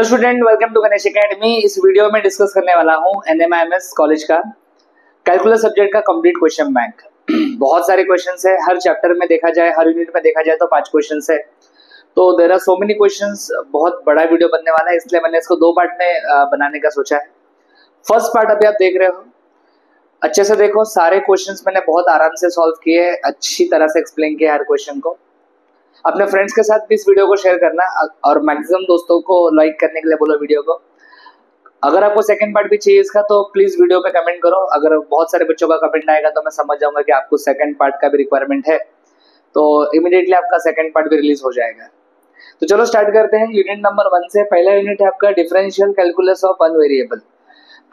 Student, welcome to Ganesh academy. इस video में discuss करने वाला हूँ एनएमआईएमएस कॉलेज का कैलकुलस सब्जेक्ट का कंप्लीट क्वेश्चन बैंक। बहुत सारे क्वेश्चंस है, हर चैप्टर में देखा जाए, हर यूनिट में देखा जाए तो 5 क्वेश्चंस है। तो there are so many questions, बहुत बड़ा वीडियो बनने वाला है, इसलिए मैंने इसको 2 पार्ट में बनाने का सोचा है। फर्स्ट पार्ट अभी आप देख रहे हो, अच्छे से देखो। सारे क्वेश्चंस मैंने बहुत आराम से सॉल्व किए, अच्छी तरह से एक्सप्लेन किया हर क्वेश्चन को। अपने फ्रेंड्स के साथ भी इस वीडियो को शेयर करना और मैक्सिमम दोस्तों को लाइक करने के लिए बोलो वीडियो को। अगर आपको सेकंड पार्ट भी चाहिए इसका तो प्लीज वीडियो पे कमेंट करो। अगर बहुत सारे बच्चों का कमेंट आएगा तो मैं समझ जाऊंगा कि आपको सेकंड पार्ट का भी रिक्वायरमेंट है, तो इमीडिएटली आपका सेकंड पार्ट भी रिलीज हो जाएगा। तो चलो स्टार्ट करते हैं यूनिट नंबर 1 से। पहला यूनिट है आपका differential calculus of one variable.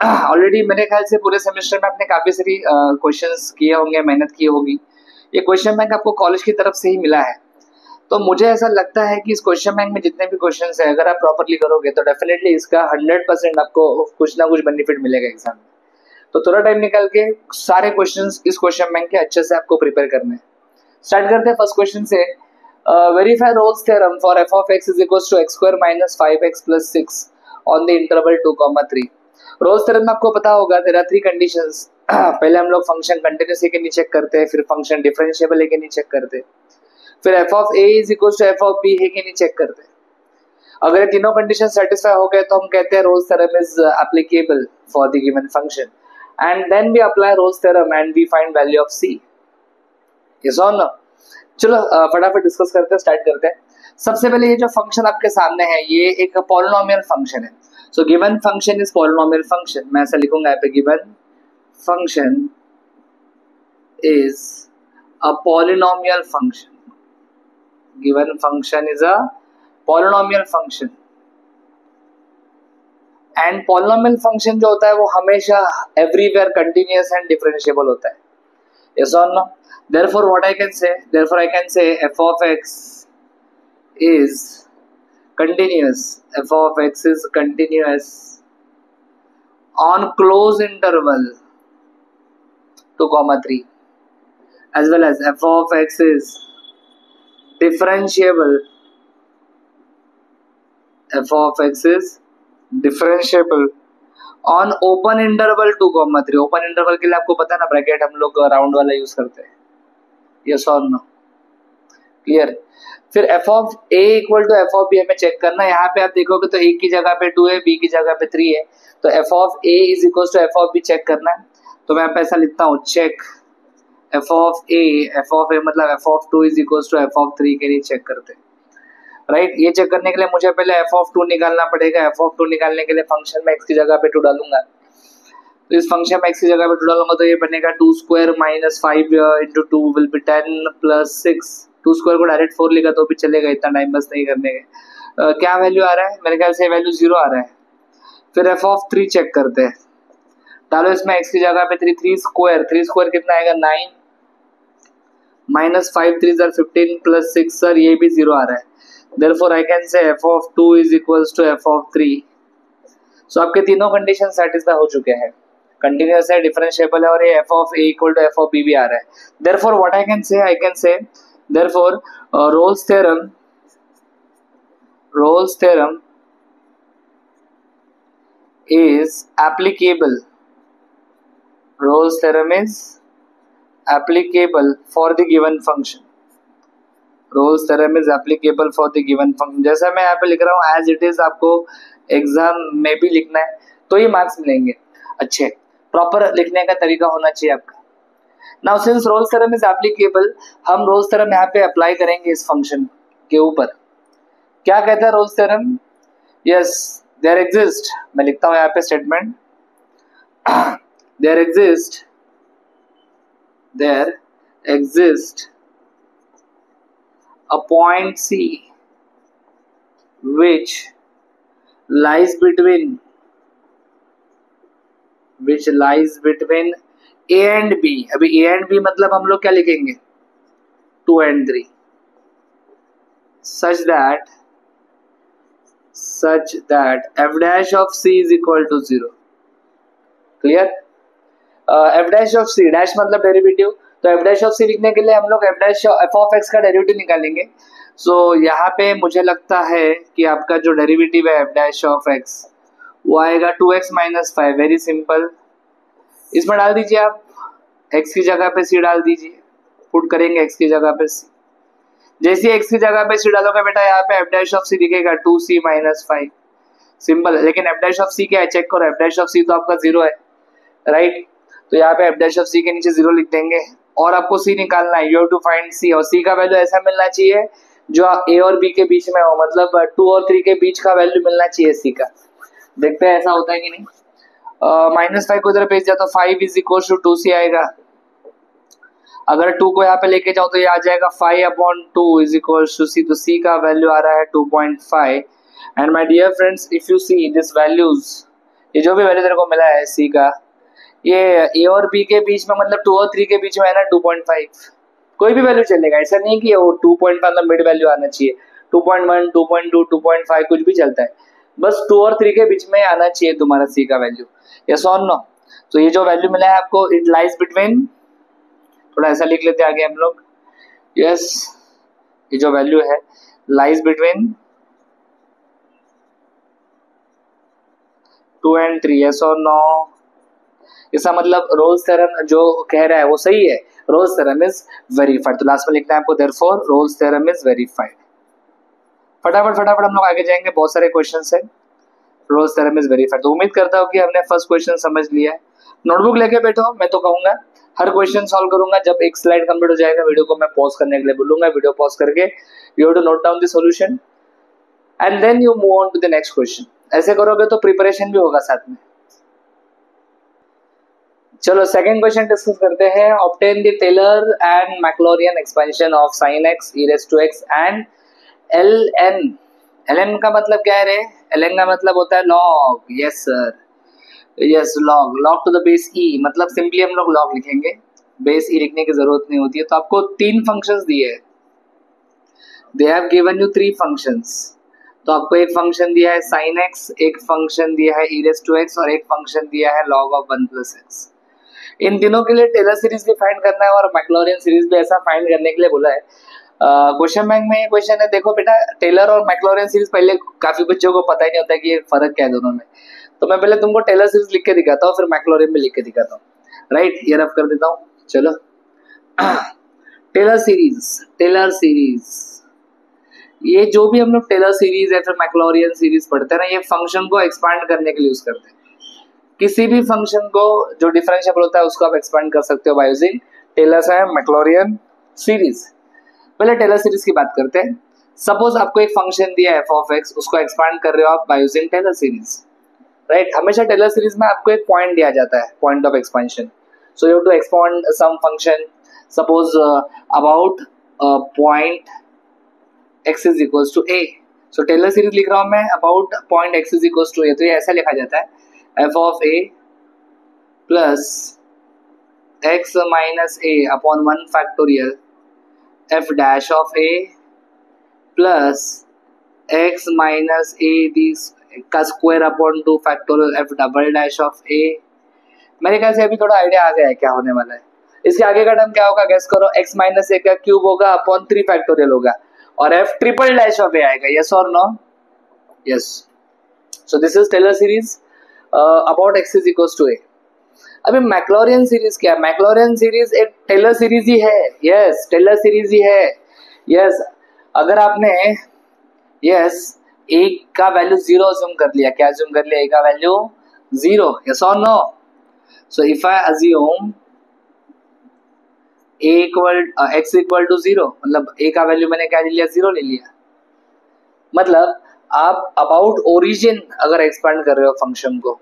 Already मेरे ख्याल से पूरे सेमेस्टर में आपने काफी सारी क्वेश्चंस किए होंगे, मेहनत की होगी। ये क्वेश्चन बैंक आपको कॉलेज की तरफ से ही मिला है, तो मुझे ऐसा लगता है कि इस क्वेश्चन बैंक में जितने भी क्वेश्चंस है, अगर आप प्रॉपर्ली करोगे तो डेफिनेटली इसका 100% आपको कुछ ना कुछ बेनिफिट मिलेगा एग्जाम में। तो थोड़ा टाइम निकाल के सारे क्वेश्चंस इस क्वेश्चन बैंक के अच्छे से आपको प्रिपेयर करने हैं। स्टार्ट करते हैं फर्स्ट क्वेश्चन से। Verify Rolle's theorem for f of x is equals to x square minus 5x plus 6 on the interval 2,3। Rolle's theorem में आपको पता होगा देयर आर 3 कंडीशंस। पहले हम लोग फंक्शन कंटिन्यूअस है कि नहीं चेक करते हैं, फिर फंक्शन डिफरेंशिएबल है कि नहीं चेक करते, फिर f of a is equal to f of b है कि नहीं चेक करते। अगर ये तीनों कंडीशन सेटिस्फाई हो गए तो हम कहते हैं Rolle's theorem is applicable for the given function and then we apply Rolle's theorem and we find value of c. Yes और नो? चलो फटाफट डिस्कस करते हैं, स्टार्ट करते हैं। सबसे पहले ये जो फंक्शन आपके सामने है ये एक पॉलिनोमियल फंक्शन है। So given function is polynomial function. मैं ऐसा लिखूंगा यहाँ पे, given function is a polynomial function. Given function is a polynomial function and polynomial function जो होता है वो हमेशा everywhere continuous and differentiable होता है। Yes or no? Therefore what I can say? Therefore I can say f of x is continuous. F of x is continuous on closed interval 2,3 as well as f of x is differentiable. F of x is differentiable on open interval 2,3। Open interval के लिए आपको पता है ना, bracket हम लोग round वाला use करते हैं। यस और नो? क्लियर? फिर f of a equal to f of b हमें चेक करना है। यहाँ पे आप देखोगे तो a की जगह पे 2 है, b की जगह पे 3 है, तो f of a is equal to f of b check करना है। तो मैं यहाँ पे ऐसा लिखता हूँ, चेक f of a मतलब f of 2 is equal to f of 3 के लिए चेक करते हैं, राइट। ये चेक करने के लिए मुझे पहले f of 2 निकालना पड़ेगा। f of 2 निकालने के लिए फंक्शन में x की जगह पे 2 डालूंगा, तो इस फंक्शन में x की जगह पे 2 डालूंगा तो ये बनेगा 2 square minus 5 into 2 will be 10 plus 6। 2 square को डायरेक्ट 4 लिखा तो भी चलेगा, इतना टाइम बस नहीं करने के। क्या वैल्यू आ रहा है? मेरे ख्याल से वैल्यू 0 आ रहा है। फिर f of 3 चेक करते हैं, डालो इसमें x की जगह पे 3 स्क्वायर कितना आएगा 9 माइनस 5 3 15 प्लस 6 सर ये भी 0 आ रहा है। Therefore I can say f of 2 is equals to f of 3। So आपके तीनों कंडीशन सेटिस्फाई हो चुके हैं, कंटिन्यूअस है, डिफरेंशिएबल है और ये f of a equal to f of b भी आ रहा है। Therefore what I can say therefore Rolle's theorem is applicable. Rolle's theorem is applicable for the given function. Rolle's theorem is applicable for the given function। जैसा मैं यहाँ पे लिख रहा हूँ as it is, आपको एग्जाम में भी लिखना है तो ही मार्क्स मिलेंगे। अच्छे प्रॉपर लिखने का तरीका होना चाहिए आपका। Now since Rolle's theorem is applicable, हम Rolle's theorem यहाँ पे अप्लाई करेंगे इस फंक्शन के ऊपर। क्या कहता है Rolle's theorem? Yes, there exist, मैं लिखता हूँ यहाँ पे statement, there exists a point C which lies between A and B। अभी A and B मतलब हम लोग क्या लिखेंगे 2 and 3 such that f dash of C is equal to 0। Clear? f dash of c, dash मतलब derivative, तो f dash of c लिखने के लिए हम लोग f of x का डेरिवेटिव निकालेंगे। सो यहाँ पे मुझे लगता है कि आपका जो डेरिवेटिव है एफ डैश ऑफ एक्स वो आएगा 2x माइनस 5। वेरी सिंपल, इसमें डाल दीजिए आप x की जगह पे c डाल दीजिए, पुट करेंगे x की जगह पे c। जैसे x की जगह पे c डालोगे बेटा यहाँ पे एफ डैश ऑफ c दिखेगा 2c माइनस 5। सिंपल, लेकिन एफ डैश ऑफ c क्या है चेक करो, एफ डैश ऑफ c तो आपका 0 है, राइट। तो यहाँ पे एफ डैश ऑफ c के नीचे 0 लिख देंगे और आपको c निकालना है, you have to find c, और c का वैल्यू ऐसा मिलना चाहिए जो a और b के बीच में हो, मतलब 2 और 3 के बीच का वैल्यू मिलना चाहिए c का। देखते हैं ऐसा होता है कि नहीं। -5 को इधर भेज दिया तो 5 इज इक्वल टू 2c आएगा। अगर 2 को यहाँ पे लेके जाओ तो ये आ जाएगा 5/2 इज इक्वल टू c, तो c का वैल्यू आ रहा है 2.5। And my dear friends, if you see this values, ये जो भी वैल्यू तेरे को मिला है c का, ये a और b के बीच में मतलब 2 और 3 के बीच में है ना 2.5, कोई भी वैल्यू चलेगा, ऐसा नहीं कि वो 2.5 में मिड वैल्यू आना चाहिए, 2.1, 2.2, 2.5 कुछ भी चलता है, बस 2 और 3 के बीच में आना चाहिए तुम्हारा c का वैल्यू। यस और नो? तो ये जो वैल्यू मिला है आपको, इट लाइज बिटवीन, थोड़ा ऐसा लिख लेते हैं आगे हम लोग, यस ये जो वैल्यू है लाइज बिटवीन 2 and 3। यस और नो? इसका मतलब रोल्स थ्योरम जो कह रहा है वो सही है, रोल्स थ्योरम इज वेरीफाइड। तो लास्ट में लिखना है आपको therefore Rolle's theorem is verified. फटाफट फटाफट हम लोग आगे जाएंगे, बहुत सारे क्वेश्चंस है। रोल्स थ्योरम इज वेरीफाइड, तो उम्मीद करता हूँ कि हमने फर्स्ट क्वेश्चन समझ लिया है। नोटबुक लेके बैठो, मैं तो कहूंगा हर क्वेश्चन सॉल्व करूंगा। जब एक स्लाइड कंप्लीट हो जाएगा वीडियो को मैं पॉज करने के लिए बोलूंगा, वीडियो पॉज करके you have to note down the solution and then you move on to the next question. ऐसे करोगे तो प्रिपरेशन भी होगा साथ में। चलो सेकंड क्वेश्चन डिस्कस करते हैं। Obtain the Taylor and Maclaurin expansion of sin x e raised to x and ln। ln का मतलब क्या है रे? ln का मतलब होता है log। Yes sir, yes log, log to the base e, मतलब सिंपली हम लोग log लिखेंगे, बेस e लिखने की जरूरत नहीं होती है। तो आपको 3 फंक्शंस दिए हैं, they have given you 3 functions. तो आपको एक फंक्शन दिया है sin x, एक फंक्शन दिया है e raised to x और एक फंक्शन दिया है log of 1 plus x। इन तीनों के लिए टेलर सीरीज भी फाइंड करना है और मैक्लॉरियन सीरीज भी ऐसा फाइंड करने के लिए बोला है। क्वेश्चन बैंक में ये क्वेश्चन है, देखो बेटा टेलर और मैक्लॉरियन सीरीज पहले काफी बच्चों को पता ही नहीं होता कि ये फर्क क्या है दोनों में। तो मैं पहले तुमको टेलर सीरीज लिख के दिखाता हूँ, फिर मैक्लॉरियन भी लिख के दिखाता हूँ। राइट, ये रफ कर देता हूँ। चलो टेलर सीरीज, ये जो भी हम लोग टेलर सीरीज है फिर मैक्लॉरियन सीरीज पढ़ते हैं ना, ये फंक्शन को एक्सपांड करने के लिए यूज करते हैं। किसी भी फंक्शन को जो डिफरेंशिएबल होता है उसको आप एक्सपांड कर सकते हो by using Taylor's and Maclaurin series. पहले टेलर सीरीज की बात करते हैं। सपोज आपको एक फंक्शन दिया है f ऑफ x, उसको एक्सपांड कर रहे हो आप by using Taylor series. Right, हमेशा टेलर सीरीज में आपको एक पॉइंट दिया जाता है, point of expansion. So you have to expand some function, suppose about point x is equals to a। So Taylor series लिख रहा हूं मैं, about point x is equals to a, तो ये ऐसा लिखा जाता है f of a plus x minus a upon 1 factorial f dash of a plus x minus a का square upon 2 factorial f double dash of a। मेरे ख्याल से अभी थोड़ा आइडिया आ गया है क्या होने वाला है। इसके आगे का टर्म क्या होगा गैस करो, x माइनस a का क्यूब होगा अपॉन 3 फैक्टोरियल होगा और f triple dash of a आएगा। यस और no? Yes. So this is Taylor series about x is equals to a। अभी मैक्लॉरियन सीरीज क्या है? मैक्लॉरियन सीरीज एक टेलर सीरीज ही है। यस, टेलर सीरीज ही है। यस, अगर आपने यस a का वैल्यू 0 अज्यूम कर लिया, क्या अज्यूम कर लिया? a का वैल्यू 0। यस और no? So if I assume x equal to 0, मतलब a का वैल्यू मैंने क्या ले लिया? 0 ले लिया। मतलब आप अबाउट ओरिजिन अगर एक्सपेंड कर रहे हो फंक्शन को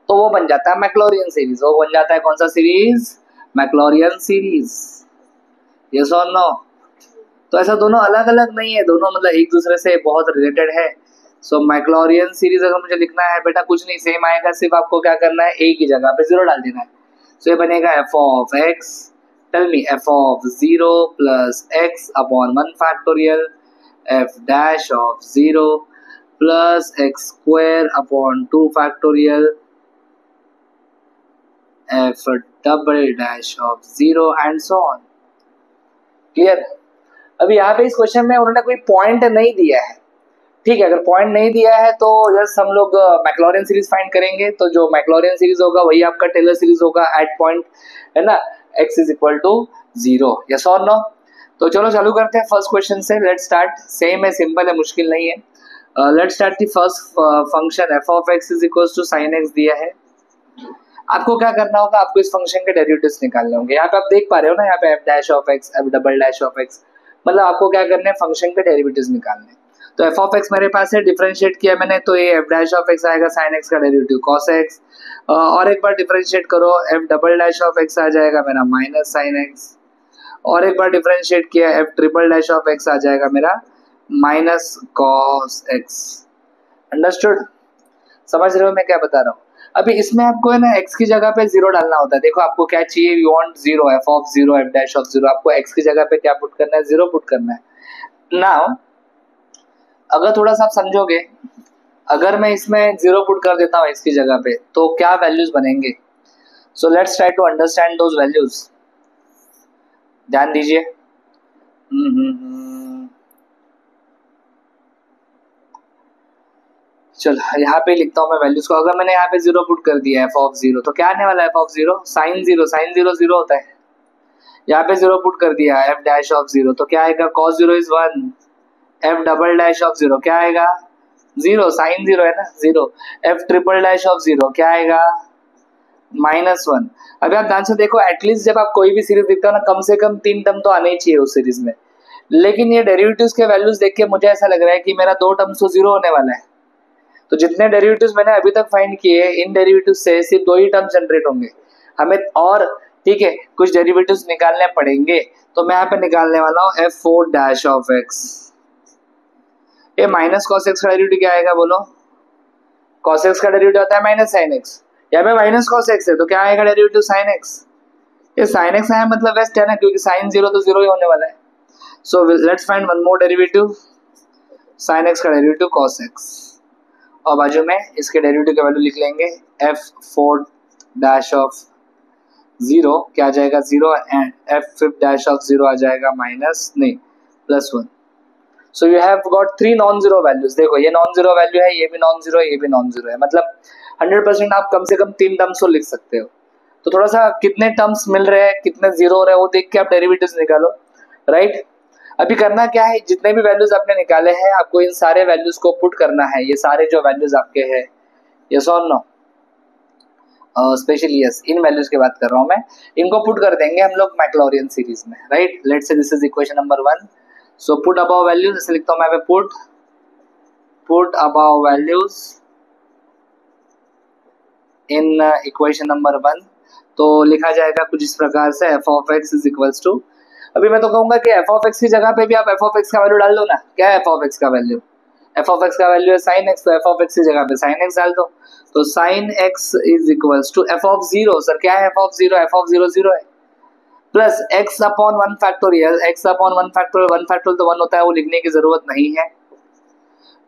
तो वो बन जाता है मैक्लॉरियन सीरीज। वो बन जाता है कौन सा सीरीज? मैक्लॉरियन सीरीज। यस और नो? तो ऐसा दोनों अलग अलग नहीं है, दोनों मतलब एक दूसरे से बहुत रिलेटेड है। सो मैक्लॉरियन सीरीज अगर मुझे लिखना है बेटा कुछ नहीं सेम आएगा, सिर्फ आपको क्या करना है a की जगह पे 0 डाल देना है। सो ये बनेगा f of x, tell me f of 0 plus x upon 1 factorial f dash of 0 plus x square upon 2 factorial f double dash of 0 and so on। Clear? अभी यहाँ पे इस क्वेश्चन में उन्होंने कोई पॉइंट नहीं दिया है, ठीक है। अगर पॉइंट नहीं दिया है तो जस्ट हम लोग मैक्लॉरिन सीरीज फाइंड करेंगे, तो जो मैक्लॉरिन सीरीज होगा वही आपका टेलर सीरीज होगा एट पॉइंट, है ना, x is equal to 0। Yes और नो? तो चलो चालू करते हैं फर्स्ट क्वेश्चन से। Let's start. सेम है, सिंपल है, मुश्किल नहीं है। Let's start the first function f of x is equal to sin x दिया है। आपको क्या करना होगा, आपको इस फंक्शन के डेरिवेटिव्स निकालने होंगे। यहाँ पे आप देख पा रहे हो ना, यहाँ पे f dash of x, f double dash of x, मतलब आपको क्या करना है, फंक्शन के डेरिवेटिव्स निकालने। तो f ऑफ x मेरे पास है, डिफरेंशिएट किया मैंने, तो ये f डैश ऑफ x आएगा sin x का डेरिवेटिव cos x, और एक बार डिफरेंशिएट करो f double dash of x आ जाएगा मेरा माइनस sin x, और एक बार डिफरेंशिएट किया f triple dash of x आ जाएगा मेरा माइनस cos x। अंडरस्टूड? समझ रहे हो मैं क्या बता रहा हूँ? अभी इसमें आपको है ना x की जगह पे 0 डालना होता है। देखो आपको क्या चाहिए, you want 0, f of 0, f dash of 0, आपको x की जगह पे क्या पुट करना है, 0 पुट करना है। नाउ अगर थोड़ा सा आप समझोगे, अगर मैं इसमें 0 पुट कर देता हूँ x की जगह पे, तो क्या वैल्यूज बनेंगे। So let's try to understand those values. ध्यान दीजिए। चलो यहाँ पे लिखता हूँ मैं वैल्यूज को। अगर मैंने यहाँ पे 0 पुट कर दिया f ऑफ 0, तो क्या आने वाला है f ऑफ 0, sin 0, sin 0 0 होता है। यहाँ पे 0 पुट कर दिया f डैश ऑफ 0, तो क्या आएगा, cos 0 is 1, f double dash of 0 क्या आएगा, 0, sin 0 है ना 0, f ट्रिपल डैश ऑफ 0 क्या आएगा, माइनस 1। अभी आप ध्यान से देखो, एटलीस्ट जब आप कोई भी सीरीज देखते हो ना, कम से कम 3 टर्म तो आने ही चाहिए उस सीरीज में। लेकिन ये डेरिवेटिव्स के वैल्यूज देख के मुझे ऐसा लग रहा है कि मेरा 2 टर्म्स तो 0 होने वाला है। तो जितने डेरिवेटिव्स मैंने अभी तक फाइंड किए, इन डेरिवेटिव्स से सिर्फ 2 ही टर्म जनरेट होंगे हमें, और ठीक है कुछ डेरिवेटिव्स निकालने पड़ेंगे। तो मैं यहाँ पे निकालने वाला हूँ f4 डैश ऑफ x। ये माइनस cos x का डेरिवेटिव क्या आएगा बोलो, cos x का डेरिवेटिव आता है माइनस sin x, यहाँ पे माइनस cos x है तो क्या आएगा डेरिवेटिव sin x। ये sin x आया मतलब वेस्ट है ना, क्योंकि sin 0 तो 0 ही होने वाला है। So let's find one more derivative, sin x का डेरिवेटिव cos x, और बाजू में इसके डेरिवेटिव का वैल्यू लिख लेंगे f4 डैश ऑफ 0 क्या आ जाएगा 0, एंड f5 डैश ऑफ 0 आ जाएगा माइनस नहीं plus 1। So you have got 3 non zero values. देखो ये नॉन जीरो वैल्यू है, ये भी नॉन जीरो, ये भी नॉन जीरो है, मतलब 100% आप कम से कम 3 टर्म्स को लिख सकते हो। तो थोड़ा सा कितने टर्म्स मिल रहे हैं, कितने जीरो हो रहे हैं, वो देख के आप डेरिवेटिव्स निकालो, राइट। अभी करना क्या है, जितने भी वैल्यूज आपने निकाले हैं आपको इन सारे वैल्यूज को पुट करना है। ये सारे जो वैल्यूज आपके हैं, यस और नो, स्पेशली यस, इन वैल्यूज की बात कर रहा हूं मैं, इनको पुट कर देंगे हम लोग मैक्लॉरियन सीरीज में, right. Let's say this is equation number 1। So put above values, ऐसे लिखता हूं मैं, put above values in equation number 1। तो लिखा जाएगा कुछ इस प्रकार से, f of x is equals to, अभी मैं तो कहूंगा कि f ऑफ x की जगह पे भी आप f ऑफ x का वैल्यू डाल दो ना। क्या है f ऑफ x का वैल्यू, f ऑफ x का वैल्यू है sin x, तो f ऑफ x की जगह पे sin x डाल दो। तो sin x is equals to f of 0, sir क्या है f ऑफ 0, f ऑफ 0 0 है, plus x upon 1 factorial, x upon 1 factorial, 1 factorial तो 1 होता है, वो लिखने की जरूरत नहीं है।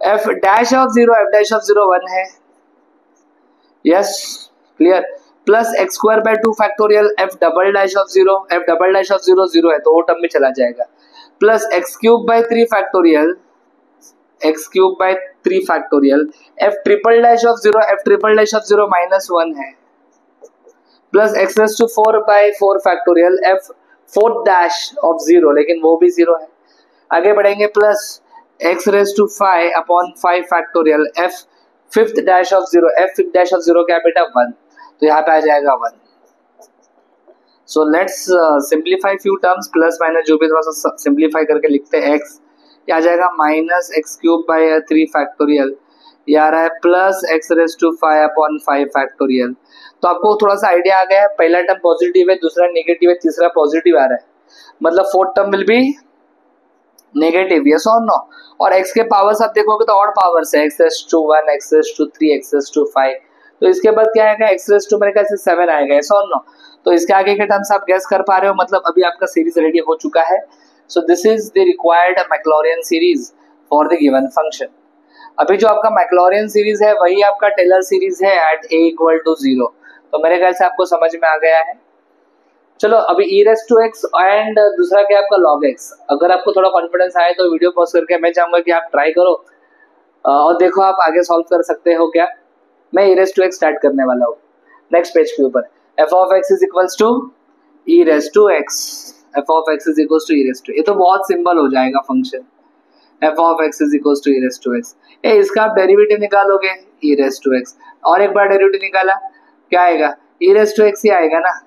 f dash of 0, f dash of 0 1 है, yes clear, plus x square by 2 factorial, f double dash of 0, f double dash of 0 0 है तो वो टर्म में चला जाएगा, plus x cube by 3 factorial, x cube by 3 factorial, f triple dash of 0, f triple dash of 0 minus 1 है, plus x raise to 4 by 4 factorial, f fourth dash of 0, लेकिन वो भी 0 है। आगे बढ़ेंगे, plus x raise to 5 upon 5 factorial, f fifth dash of 0, f fifth dash of 0 क्या बेटा 1, तो यहाँ पे आ जाएगा 1। So let's simplify few terms, plus minus जो भी थोड़ा सा सिंप्लीफाई करके लिखते हैं, x क्या आ जाएगा minus x cube by 3 factorial, ये आ रहा है plus x raise to 5 upon 5 factorial. तो आपको थोड़ा सा आइडिया आ गया है, पहला टर्म पॉजिटिव है, दूसरा नेगेटिव है, तीसरा पॉजिटिव आ रहा है, मतलब fourth term will be negative, yes और नो। और x के पावर्स आप देखोगे तो ऑड पावर्स है, x raise to 1, x raise to 3, x raise to 5, तो इसके बाद क्या आएगा, x रेज टू मेरे ख्याल से 7 आएगा, यस और नो। तो इसके आगे के टर्म्स आप गेस कर पा रहे हो, मतलब अभी आपका सीरीज रेडी हो चुका है। So this is the required Maclaurin series for the given function. अभी जो आपका मैक्लॉरियन सीरीज है वही आपका टेलर सीरीज है एट a इक्वल टू 0। तो मेरे ख्याल से आपको समझ में आ गया है। चलो अभी e raise to x and दूसरा क्या आपका log x। अगर आपको थोड़ा कॉन्फिडेंस आए तो वीडियो पॉज करके मैं चाहूंगा कि आप ट्राई करो और देखो आप आगे सॉल्व कर सकते हो क्या। मैं e raise to x start करने वाला हूँ नेक्स्ट पेज के ऊपर। f of x is equals to e raise to x, f of x is equals to e raise to, ये तो बहुत सिंपल हो जाएगा function. f of x is equals to e raise to x, इसका आप derivative निकालोगे e raise to x, और एक बार डेरिवेटिव निकाला क्या आएगा e रेस टू एक्स ही आएगा ना।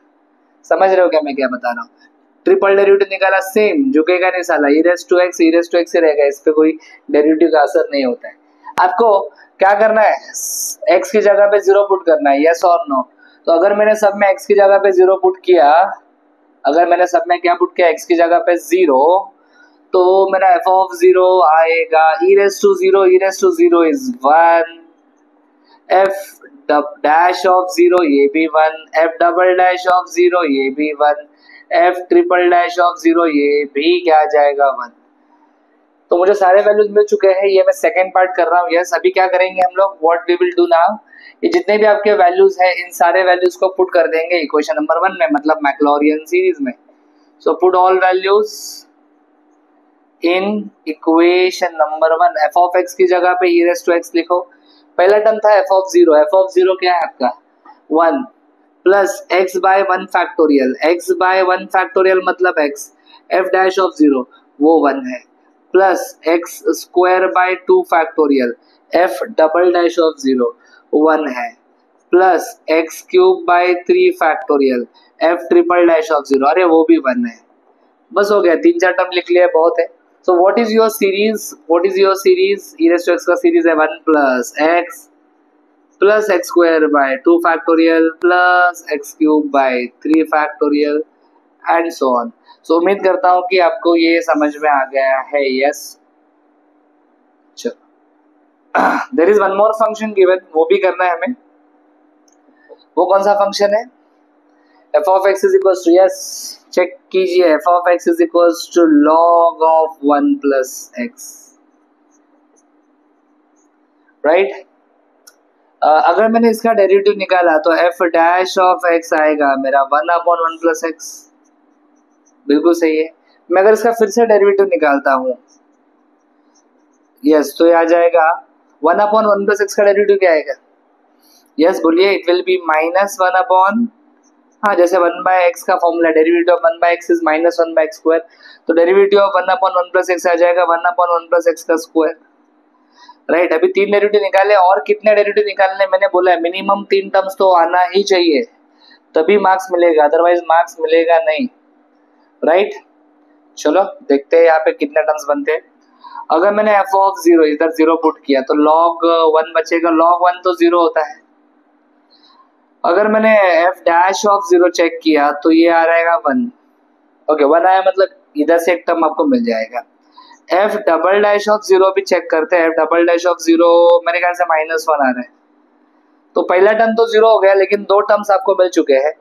समझ रहे हो क्या मैं क्या बता रहा हूँ। ट्रिपल डेरिवेटिव निकाला सेम, झुकेगा नहीं साला, e रेस टू एक्स ही रहेगा, इस पे कोई डेरिवेटिव का असर नहीं होता है। आपको क्या करना है, x की जगह पे 0 पुट करना है, यस और नो। तो अगर मैंने सब में x की जगह पे 0 पुट किया, अगर मैंने सब में क्या पुट किया x की जगह पे 0, तो मेरा f ऑफ 0 आएगा e raise to 0 is 1, f dash of 0 ये भी 1, f डबल डैश ऑफ 0 ये भी 1, f ट्रिपल डैश ऑफ 0 ये भी क्या आ जाएगा 1। तो मुझे सारे वैल्यूज मिल चुके हैं, ये मैं सेकंड पार्ट कर रहा हूँ। यस, अभी क्या करेंगे हम लोग, what we will do now, ये जितने भी आपके वैल्यूज हैं इन सारे वैल्यूज को पुट कर देंगे इक्वेशन नंबर 1 में, मतलब मैक्लॉरियन सीरीज में। So put all values in equation number 1। f of x की जगह पे e रेस टू x लिखो। पहला टर्म था f ऑफ 0 क्या है आपका 1 plus x by 1 factorial, x by 1 factorial मतलब x, f डैश ऑफ 0 वो 1 है, plus x square by 2 factorial, f double dash of 0 1 है, plus x cube by 3 factorial, f triple dash of 0, अरे वो भी 1 है। बस हो गया, 3-4 टर्म लिख लिया, बहुत है। So what is your series? e raised to x का सीरीज है 1 plus x square by 2 factorial plus x cube by 3 factorial and so on। So उम्मीद करता हूँ कि आपको ये समझ में आ गया है। यस, चलो there is one more function given, वो भी करना है हमें। वो कौन सा फंक्शन है, f of x is equals to, yes check कीजिए, f of x is equals to log of 1 plus x, right. अगर मैंने इसका डेरिवेटिव निकाला तो f डैश ऑफ x आएगा मेरा 1/1 plus x, बिल्कुल सही है। मैं अगर इसका फिर से डेरिवेटिव निकालता हूँ, यस, तो ये आ जाएगा 1/1 plus x का डेरिवेटिव क्या आएगा, यस बोलिए, इट विल बी -1/, हाँ जैसे 1/x का formula, derivative of 1/x is -1/x square, तो डेरिवेटिव ऑफ 1/1 plus x आ जाएगा 1/1 plus x का स्क्वायर, राइट। अभी 3 डेरिवेटिव निकाले, और कितने डेरिवेटिव निकालने, मैंने बोला है मिनिमम 3 टर्म्स तो आना ही चाहिए, तभी मार्क्स मिलेगा, अदरवाइज मार्क्स मिलेगा नहीं, राइट। चलो देखते हैं यहाँ पे कितने टर्म्स बनते हैं। अगर मैंने f ऑफ 0 इधर 0 पुट किया तो log 1 बचेगा, log 1 तो 0 होता है। अगर मैंने f डैश ऑफ 0 चेक किया तो ये आ रहेगा 1, ओके 1 आया, मतलब इधर से एक टर्म आपको मिल जाएगा। f डबल डैश ऑफ 0 भी चेक करते हैं, f डबल डैश ऑफ 0 मेरे ख्याल से -1 आ रहा है, तो पहला टर्म तो 0 हो गया, लेकिन 2 टर्म्स आपको मिल चुके हैं।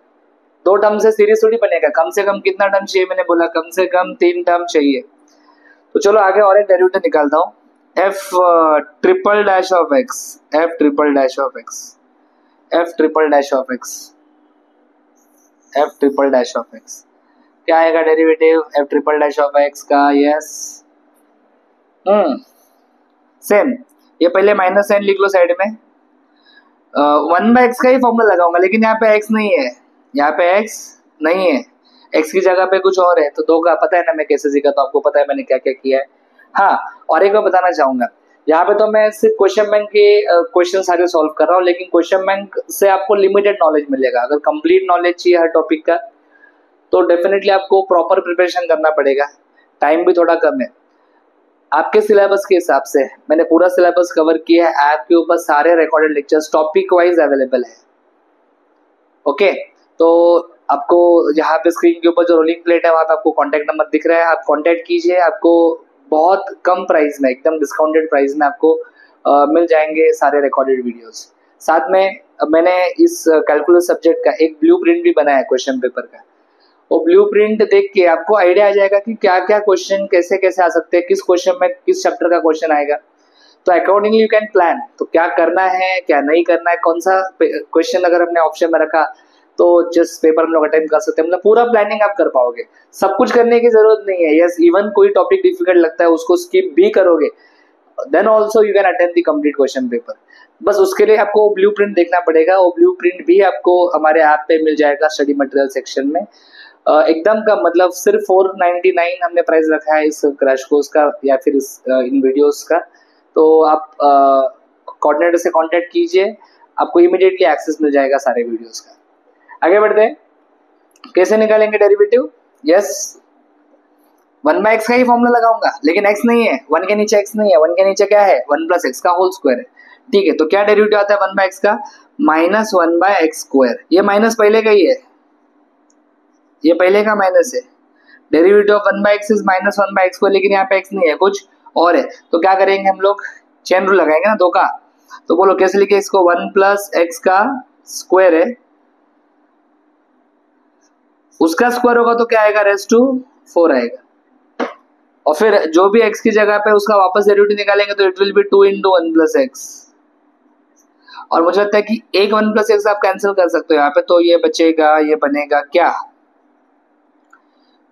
2 टर्म से सीरीज थोड़ी बनेगा, कम से कम कितना टर्म चाहिए, मैंने बोला कम से कम 3 टर्म चाहिए। तो चलो आगे और एक डेरिवेटिव निकालता हूँ, f triple dash of x, f triple dash of x, f triple dash of x, f triple dash of x क्या आएगा derivative f triple dash of x का, यस सेम, ये पहले माइनस साइन लिख लो side में, 1/x का ही formula लगाऊंगा, लेकिन यहाँ पे x नहीं है, यहाँ पे x नहीं है, x की जगह पे कुछ और है, तो 2 का पता है ना मैं कैसे सीखा, तो आपको पता है मैंने क्या क्या किया है। हाँ, और एक बार बताना चाहूंगा, यहाँ पे तो मैं सिर्फ क्वेश्चन बैंक के क्वेश्चन सारे सॉल्व कर रहा हूँ, लेकिन क्वेश्चन बैंक से आपको लिमिटेड नॉलेज मिलेगा। अगर कंप्लीट नॉलेज चाहिए हर टॉपिक का तो डेफिनेटली आपको प्रॉपर प्रिपरेशन करना पड़ेगा, टाइम भी थोड़ा कम है। आपके सिलेबस के हिसाब से मैंने पूरा सिलेबस कवर किया है, ऐप के ऊपर सारे recorded lectures topic wise available है, ओके। तो आपको यहाँ पे स्क्रीन के ऊपर जो रोलिंग प्लेट है वहाँ पे आपको कॉन्टैक्ट नंबर दिख रहा है, आप कॉन्टैक्ट कीजिए, आपको बहुत कम प्राइस में, एकदम डिस्काउंटेड प्राइस में आपको मिल जाएंगे सारे रिकॉर्डेड वीडियोस। साथ में मैंने इस कैलकुलस सब्जेक्ट का एक ब्लूप्रिंट भी बनाया है क्वेश्चन पेपर का, वो ब्लूप्रिंट देख के आपको आइडिया आ जाएगा कि क्या क्या क्वेश्चन कैसे कैसे आ सकते हैं, किस क्वेश्चन में किस चैप्टर का क्वेश्चन आएगा, तो अकॉर्डिंगली यू कैन प्लान, तो क्या करना है क्या नहीं करना है, कौन सा क्वेश्चन अगर हमने ऑप्शन में रखा तो जस्ट पेपर हम लोग अटेंड कर सकते हैं, मतलब पूरा प्लानिंग आप कर पाओगे, सब कुछ करने की जरूरत नहीं है। यस, इवन कोई टॉपिक डिफिकल्ट लगता है उसको स्किप भी करोगे, then also you can attend the complete question paper. बस उसके लिए आपको ब्लूप्रिंट देखना पड़ेगा, वो ब्लूप्रिंट भी आपको हमारे ऐप पे मिल जाएगा स्टडी मटेरियल सेक्शन में। एकदम कम, मतलब सिर्फ 499 हमने प्राइस रखा है इस क्रैश कोर्स का या फिर इस इन वीडियोस का। तो आप कोऑर्डिनेटर से कांटेक्ट कीजिए, आपको इमीडिएटली एक्सेस मिल जाएगा सारे वीडियोस का। आगे बढ़ते हैं, कैसे निकालेंगे डेरिवेटिव। यस, 1/x का ही फॉर्मूला लगाऊंगा, लेकिन x नहीं है, 1 के नीचे x नहीं है, 1 के नीचे क्या है 1 + x का होल स्क्वायर है। ठीक है, तो क्या डेरिवेटिव आता है 1/x का, -1/x²। ये माइनस पहले का ही है, ये पहले का माइनस है। Derivative of 1/x is -1/x², लेकिन यहाँ पे x नहीं है, कुछ और है। तो क्या करेंगे हम लोग, चेन रूल लगाएंगे ना 2 का। तो बोलो कैसे लिखे इसको, 1 + x का स्क्वायर है, उसका स्क्वायर होगा तो क्या आएगा, रेज़ टू 4 आएगा। और फिर जो भी x की जगह पे उसका वापस डेरिवेटिव निकालेंगे तो इट विल बी 2 × 1 + x। और मुझे लगता है कि एक 1 + x आप कैंसिल कर सकते हो यहाँ पे, तो ये बचेगा, ये बनेगा क्या,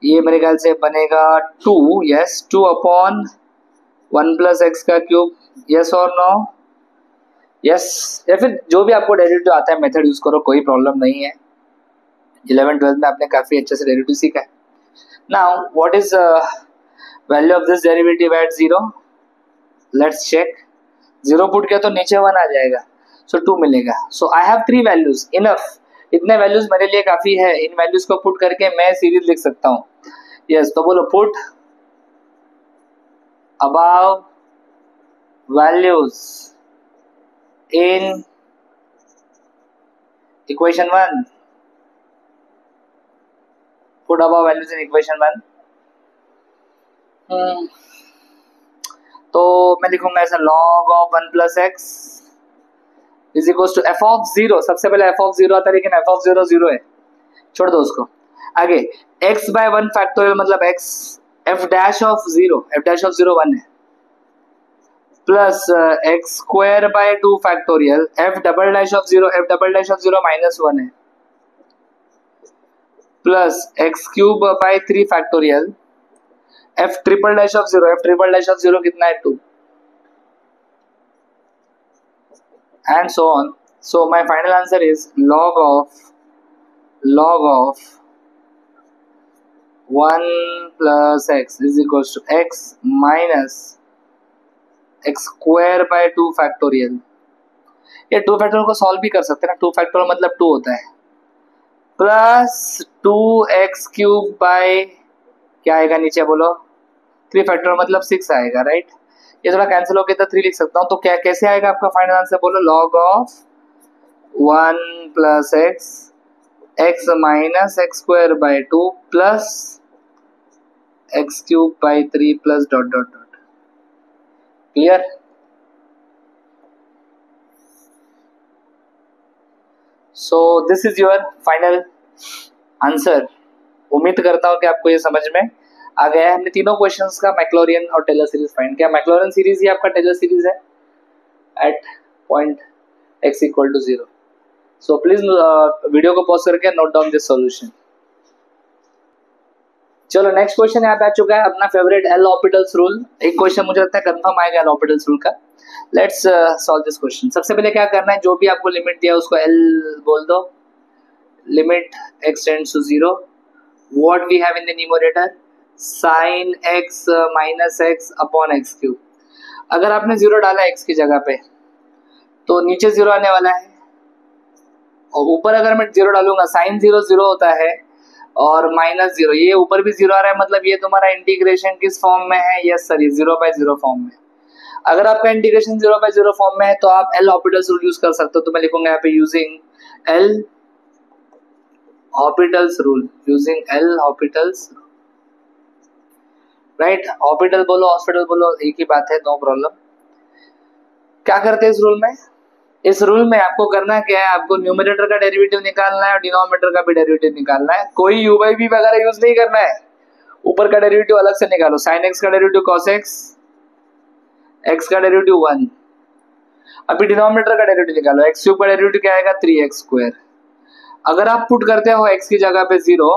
ये मेरे ख्याल से बनेगा 2, यस 2/1 + x का क्यूब, यस और नो, यस। या फिर जो भी आपको डेरिवेटिव आता है मेथड यूज करो, कोई प्रॉब्लम नहीं है। 11th-12th में आपने काफी अच्छे से डेरिवेटिव सीखा है। Now what is value of this derivative at 0, let's check. 0 put किया तो नीचे 1 आ जाएगा, सो 2 मिलेगा। So I have 3 values, enough, इतने वैल्यूज मेरे लिए काफी है। इन वैल्यूज को पुट करके मैं सीरीज लिख सकता हूँ। यस, तो बोलो put above values in equation 1, put above values in equation 1। तो मैं लिखूंगा ऐसा, log of 1 + x is equal to f(0). सबसे पहले f(0) आता है, लेकिन f(0) 0 है, छोड़ दो उसको। आगे x/1 फैक्टोरियल मतलब x, f'(0), f'(0) 1 है, plus x²/2 factorial, f'(0), f'(0) -1 है, plus x³/3 factorial, f'(0), f'(0) कितना है 2, and so on. So my final answer is log of 1 + x is equals to x minus x²/2 factorial. ये 2 factorial को solve भी कर सकते हैं ना, 2 फैक्टोरियल मतलब 2 होता है, प्लस 2x³ क्या आएगा नीचे बोलो, 3 फैक्टोरियल मतलब 6 आएगा, राइट। ये थोड़ा कैंसिल हो गया तो 3 लिख सकता हूँ। तो क्या कैसे आएगा आपका फाइनल आंसर बोलो, log of 1 + x minus x²/2 plus x³/3 plus ... clear. So this is your final answer. उम्मीद करता हूँ कि आपको ये समझ में आ गया है। हमने तीनों क्वेश्चंस का मैक्लॉरियन और टेलर सीरीज फाइंड किया। मैक्लॉरियन सीरीज ही आपका टेलर सीरीज है at point x = 0। So please video को पॉज करके नोट डाउन दिस सॉल्यूशन। चलो नेक्स्ट क्वेश्चन यहाँ पे आ चुका है, अपना फेवरेट एल ऑर्बिटल्स रूल। एक क्वेश्चन मुझे लगता है कंफर्म आएगा एल ऑर्बिटल्स रूल का। Let's solve this question. सबसे पहले क्या करना है, जो भी आपको लिमिट दिया उसको एल बोल दो, limit x tends to 0, what we have in the numerator, sin x minus x upon x³। अगर आपने 0 डाला x की जगह पे तो नीचे 0 आने वाला है, और ऊपर अगर मैं 0 डालूंगा sin 0 0 होता है और -0, ये ऊपर भी 0 आ रहा है, मतलब ये तुम्हारा इंटीग्रेशन किस फॉर्म में है, यस सर, 0/0 फॉर्म में। अगर आपका इंटीग्रेशन 0/0 फॉर्म में है तो आप एल ऑर्बिटल्स रूल यूज कर सकते हो। तो मैं लिखूंगा यहाँ पे using L orbitals rule, using L orbitals, right. Orbital बोलो हॉस्पिटल बोलो एक ही बात है, नो प्रॉब्लम। क्या करते हैं इस रूल में, इस रूल में आपको करना क्या है, आपको न्यूमरेटर का डेरिवेटिव निकालना है और डिनोमिनेटर का भी डेरिवेटिव निकालना है। कोई u/v वगैरह यूज नहीं करना है, ऊपर का डेरिवेटिव अलग से निकालो। sin x का डेरिवेटिव cos x, x का डेरिवेटिव 1। अभी डिनोमिनेटर का डेरिवेटिव निकालो, x³ का डेरिवेटिव क्या आएगा 3x²। अगर आप पुट करते हो x की जगह पे 0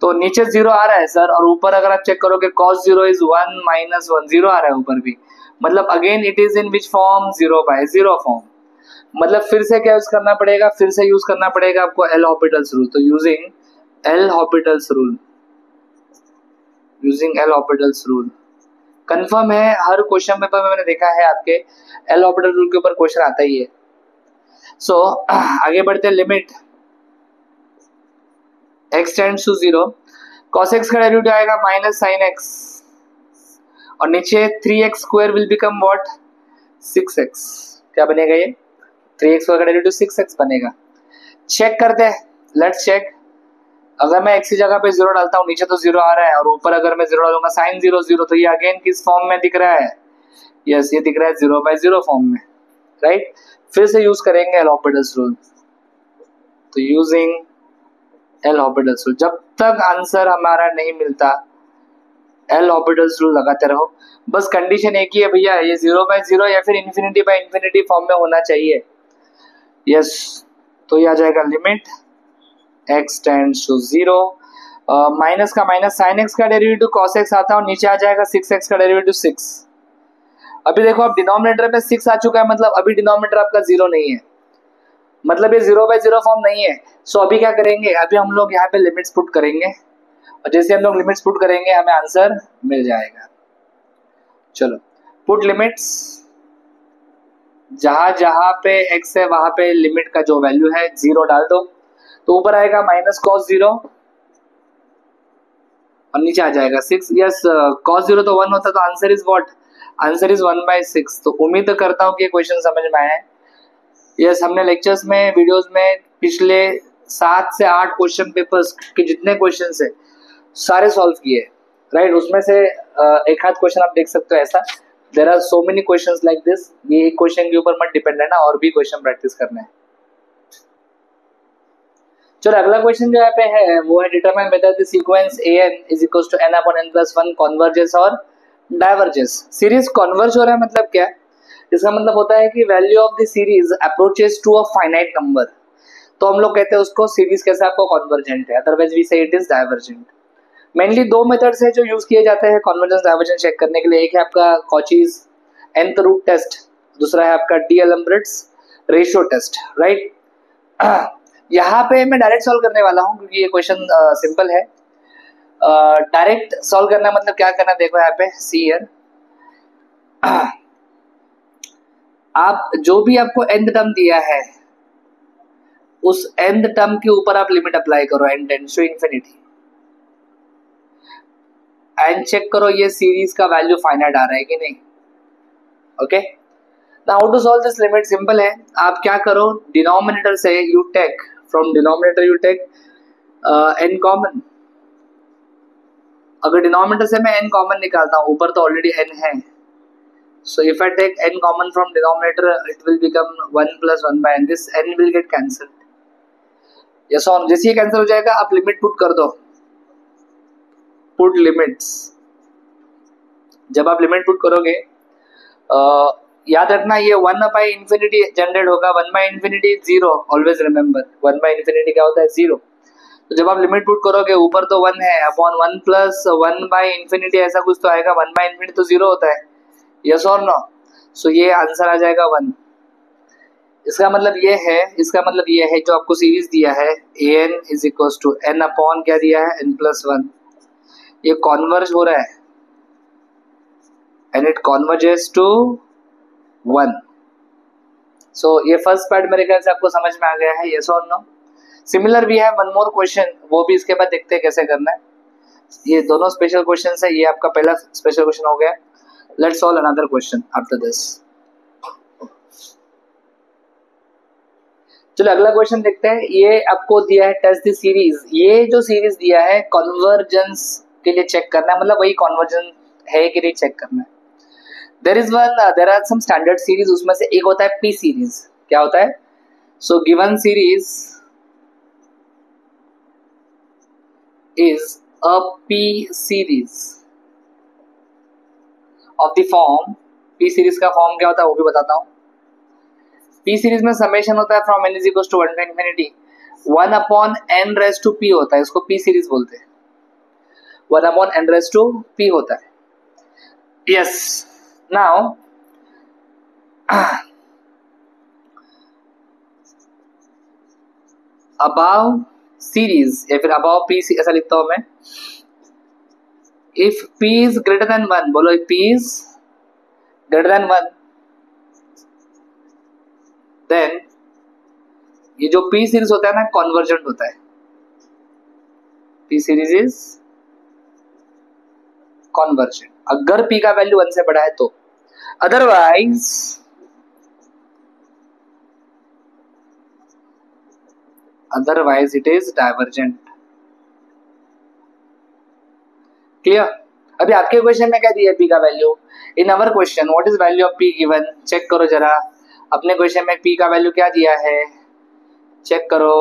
तो नीचे 0 आ रहा है सर, और ऊपर अगर आप चेक करोगे cos 0 इज 1 माइनस 1, 0 आ रहा है ऊपर भी, मतलब again it is in which form, 0/0 form. मतलब फिर से क्या यूज करना पड़ेगा, फिर से यूज करना पड़ेगा आपको एल हॉस्पिटल्स रूल। तो using L hospitals rule, using L hospitals rule confirm है, हर क्वेश्चन पेपर में मैंने देखा है आपके एल हॉस्पिटल रूल के ऊपर क्वेश्चन आता ही है। सो आगे बढ़ते हैं, limit x tends to 0, cos x का डेरिवेटिव आएगा माइनस साइन x, और नीचे 3x square will become what, 6x। क्या बनेगा ये, 3x का डेरिवेटिव 6x बनेगा। चेक करते हैं, लेट्स चेक। अगर मैं x की जगह पे 0 डालता हूँ, नीचे तो 0 आ रहा है, और ऊपर अगर मैं 0 डालूंगा साइन 0 0, तो ये अगेन किस फॉर्म में दिख रहा है, यस ये दिख रहा है 0/0 फॉर्म में, राइट। फिर से यूज करेंगे एल हॉस्पिटल्स रूल। तो यूजिंग एल हॉस्पिटल्स रूल, जब तक आंसर हमारा नहीं मिलता एल हॉस्पिटल्स रूल लगाते रहो। बस कंडीशन एक ही है भैया, ये 0/0 या फिर इन्फिनिटी/इन्फिनिटी फॉर्म में होना चाहिए, यस। तो ये आ जाएगा limit x tends to 0, minus का माइनस साइन x का डेरिवेटिव cos x आता है, और नीचे आ जाएगा 6x का डेरिवेटिव 6। अभी देखो आप डिनोमिनेटर पे 6 आ चुका है, मतलब अभी डिनोमिनेटर आपका 0 नहीं है, मतलब ये 0/0 फॉर्म नहीं है। सो अभी क्या करेंगे, अभी हम लोग यहाँ पे लिमिट्स पुट करेंगे, और जैसे हम लोग लिमिट्स पुट करेंगे हमें आंसर मिल जाएगा। चलो पुट लिमिट्स, जहां जहां पे x है वहां पे लिमिट का जो वैल्यू है 0 डाल दो, तो ऊपर आएगा माइनस cos 0, और नीचे आ जाएगा 6। यस cos 0 तो 1 होता है, तो answer is what, answer is 1/6। तो उम्मीद करता हूँ कि ये क्वेश्चन समझ में आया है। यस हमने लेक्चर्स में, वीडियोस में पिछले 7 से 8 क्वेश्चन पेपर्स के जितने क्वेश्चन है सारे सॉल्व किए, राइट। उसमें से एक आध क्वेश्चन आप देख सकते हो ऐसा, there are so many questions like this. ये एक क्वेश्चन के ऊपर मत डिपेंड है ना, और भी क्वेश्चन प्रैक्टिस करना है। चलो अगला क्वेश्चन जो यहाँ पे है वो है, determine whether the sequence an is equals to n/n+1 converges और डाइवर्जेस। सीरीज कन्वर्ज हो रहा है मतलब क्या, इसका मतलब होता है कि value of the series approaches to a finite number, तो हम लोग कहते हैं उसको सीरीज कैसे आपको कन्वर्जेंट है, अदरवाइज वी से इट इज डाइवर्जेंट। मेनली दो मेथड्स है जो यूज किए जाते हैं कन्वर्जेंस डाइवर्जेंस चेक करने के लिए। एक है आपका कॉचीज nth रूट टेस्ट, दूसरा है आपका डीएलम्बर्ट्स रेशियो टेस्ट, राइट। यहाँ पे मैं डायरेक्ट सॉल्व करने वाला हूँ क्योंकि ये क्वेश्चन सिंपल है। डायरेक्ट सॉल्व करना मतलब क्या करना, देखो यहाँ पे सी हियर, आप जो भी आपको nth टर्म दिया है उस nth टर्म के ऊपर आप लिमिट अप्लाई करो, n tends to infinity, and check करो ये सीरीज का वैल्यू फाइनाइट आ रहा है कि नहीं। Okay, now how to solve this limit, simple है। आप क्या करो, डिनोमिनेटर से you take, from denominator you take n common. अगर डिनोमिनेटर से मैं n कॉमन निकालता हूँ, ऊपर तो ऑलरेडी n है, so if I take n common from denominator it will become 1 plus 1 by n, this n will get cancelled, yes or no। जैसे ये कैंसिल हो जाएगा आप लिमिट पुट कर दो, पुट लिमिट्स। जब आप लिमिट पुट करोगे याद रखना ये 1/infinity जनरेट होगा, 1/infinity 0, ऑलवेज रिमेंबर 1/infinity क्या होता है 0। तो जब आप लिमिट पुट करोगे ऊपर तो 1 है, अपॉन 1 प्लस 1/infinity ऐसा कुछ तो आएगा, 1/infinity तो 0 होता है, यस और नो। सो ये आंसर आ जाएगा 1। इसका मतलब ये है, इसका मतलब ये है जो आपको सीरीज दिया है an is equal to n upon क्या दिया है n+1, ये कॉन्वर्ज हो रहा है and it converges to 1। So ये फर्स्ट पार्ट मेरे ख्याल से आपको समझ में आ गया है, यस और no. Similar we have one more question, वो भी इसके बाद देखते हैं कैसे करना है। ये दोनों स्पेशल क्वेश्चन है, ये आपका पहला स्पेशल क्वेश्चन हो गया। Let's solve another question after this. चलो अगला क्वेश्चन देखते हैं। ये आपको दिया है टेस्ट द सीरीज, ये जो सीरीज दिया है कन्वर्जेंस के लिए चेक करना है, मतलब वही कन्वर्जन है कि नहीं चेक करना है। There are some standard series, उसमें से एक होता है पी सीरीज। क्या होता है, so given series is a P series of the form, P series का फॉर्म क्या होता है वो भी बताता हूँ। पी सीरीज में समेशन होता है from n is equal to 1 to infinity 1/n⁻p होता है, इसको p सीरीज बोलते हैं। 1/n⁻p होता है। यस, नाउ अबाव सीरीज या फिर अबाव p ऐसा लिखता हूं मैं। If p is greater than 1, बोलो if p is greater than 1, then ये जो p सीरीज होता है ना कॉन्वर्जेंट होता है। p सीरीज इज कॉन्वर्जेंट अगर p का वैल्यू 1 से बड़ा है तो, otherwise it is divergent। Clear? अभी आपके क्वेश्चन में क्या दिया है p का वैल्यू? In our question what is value of p given? Check करो जरा, अपने क्वेश्चन में p का वैल्यू क्या दिया है, चेक करो।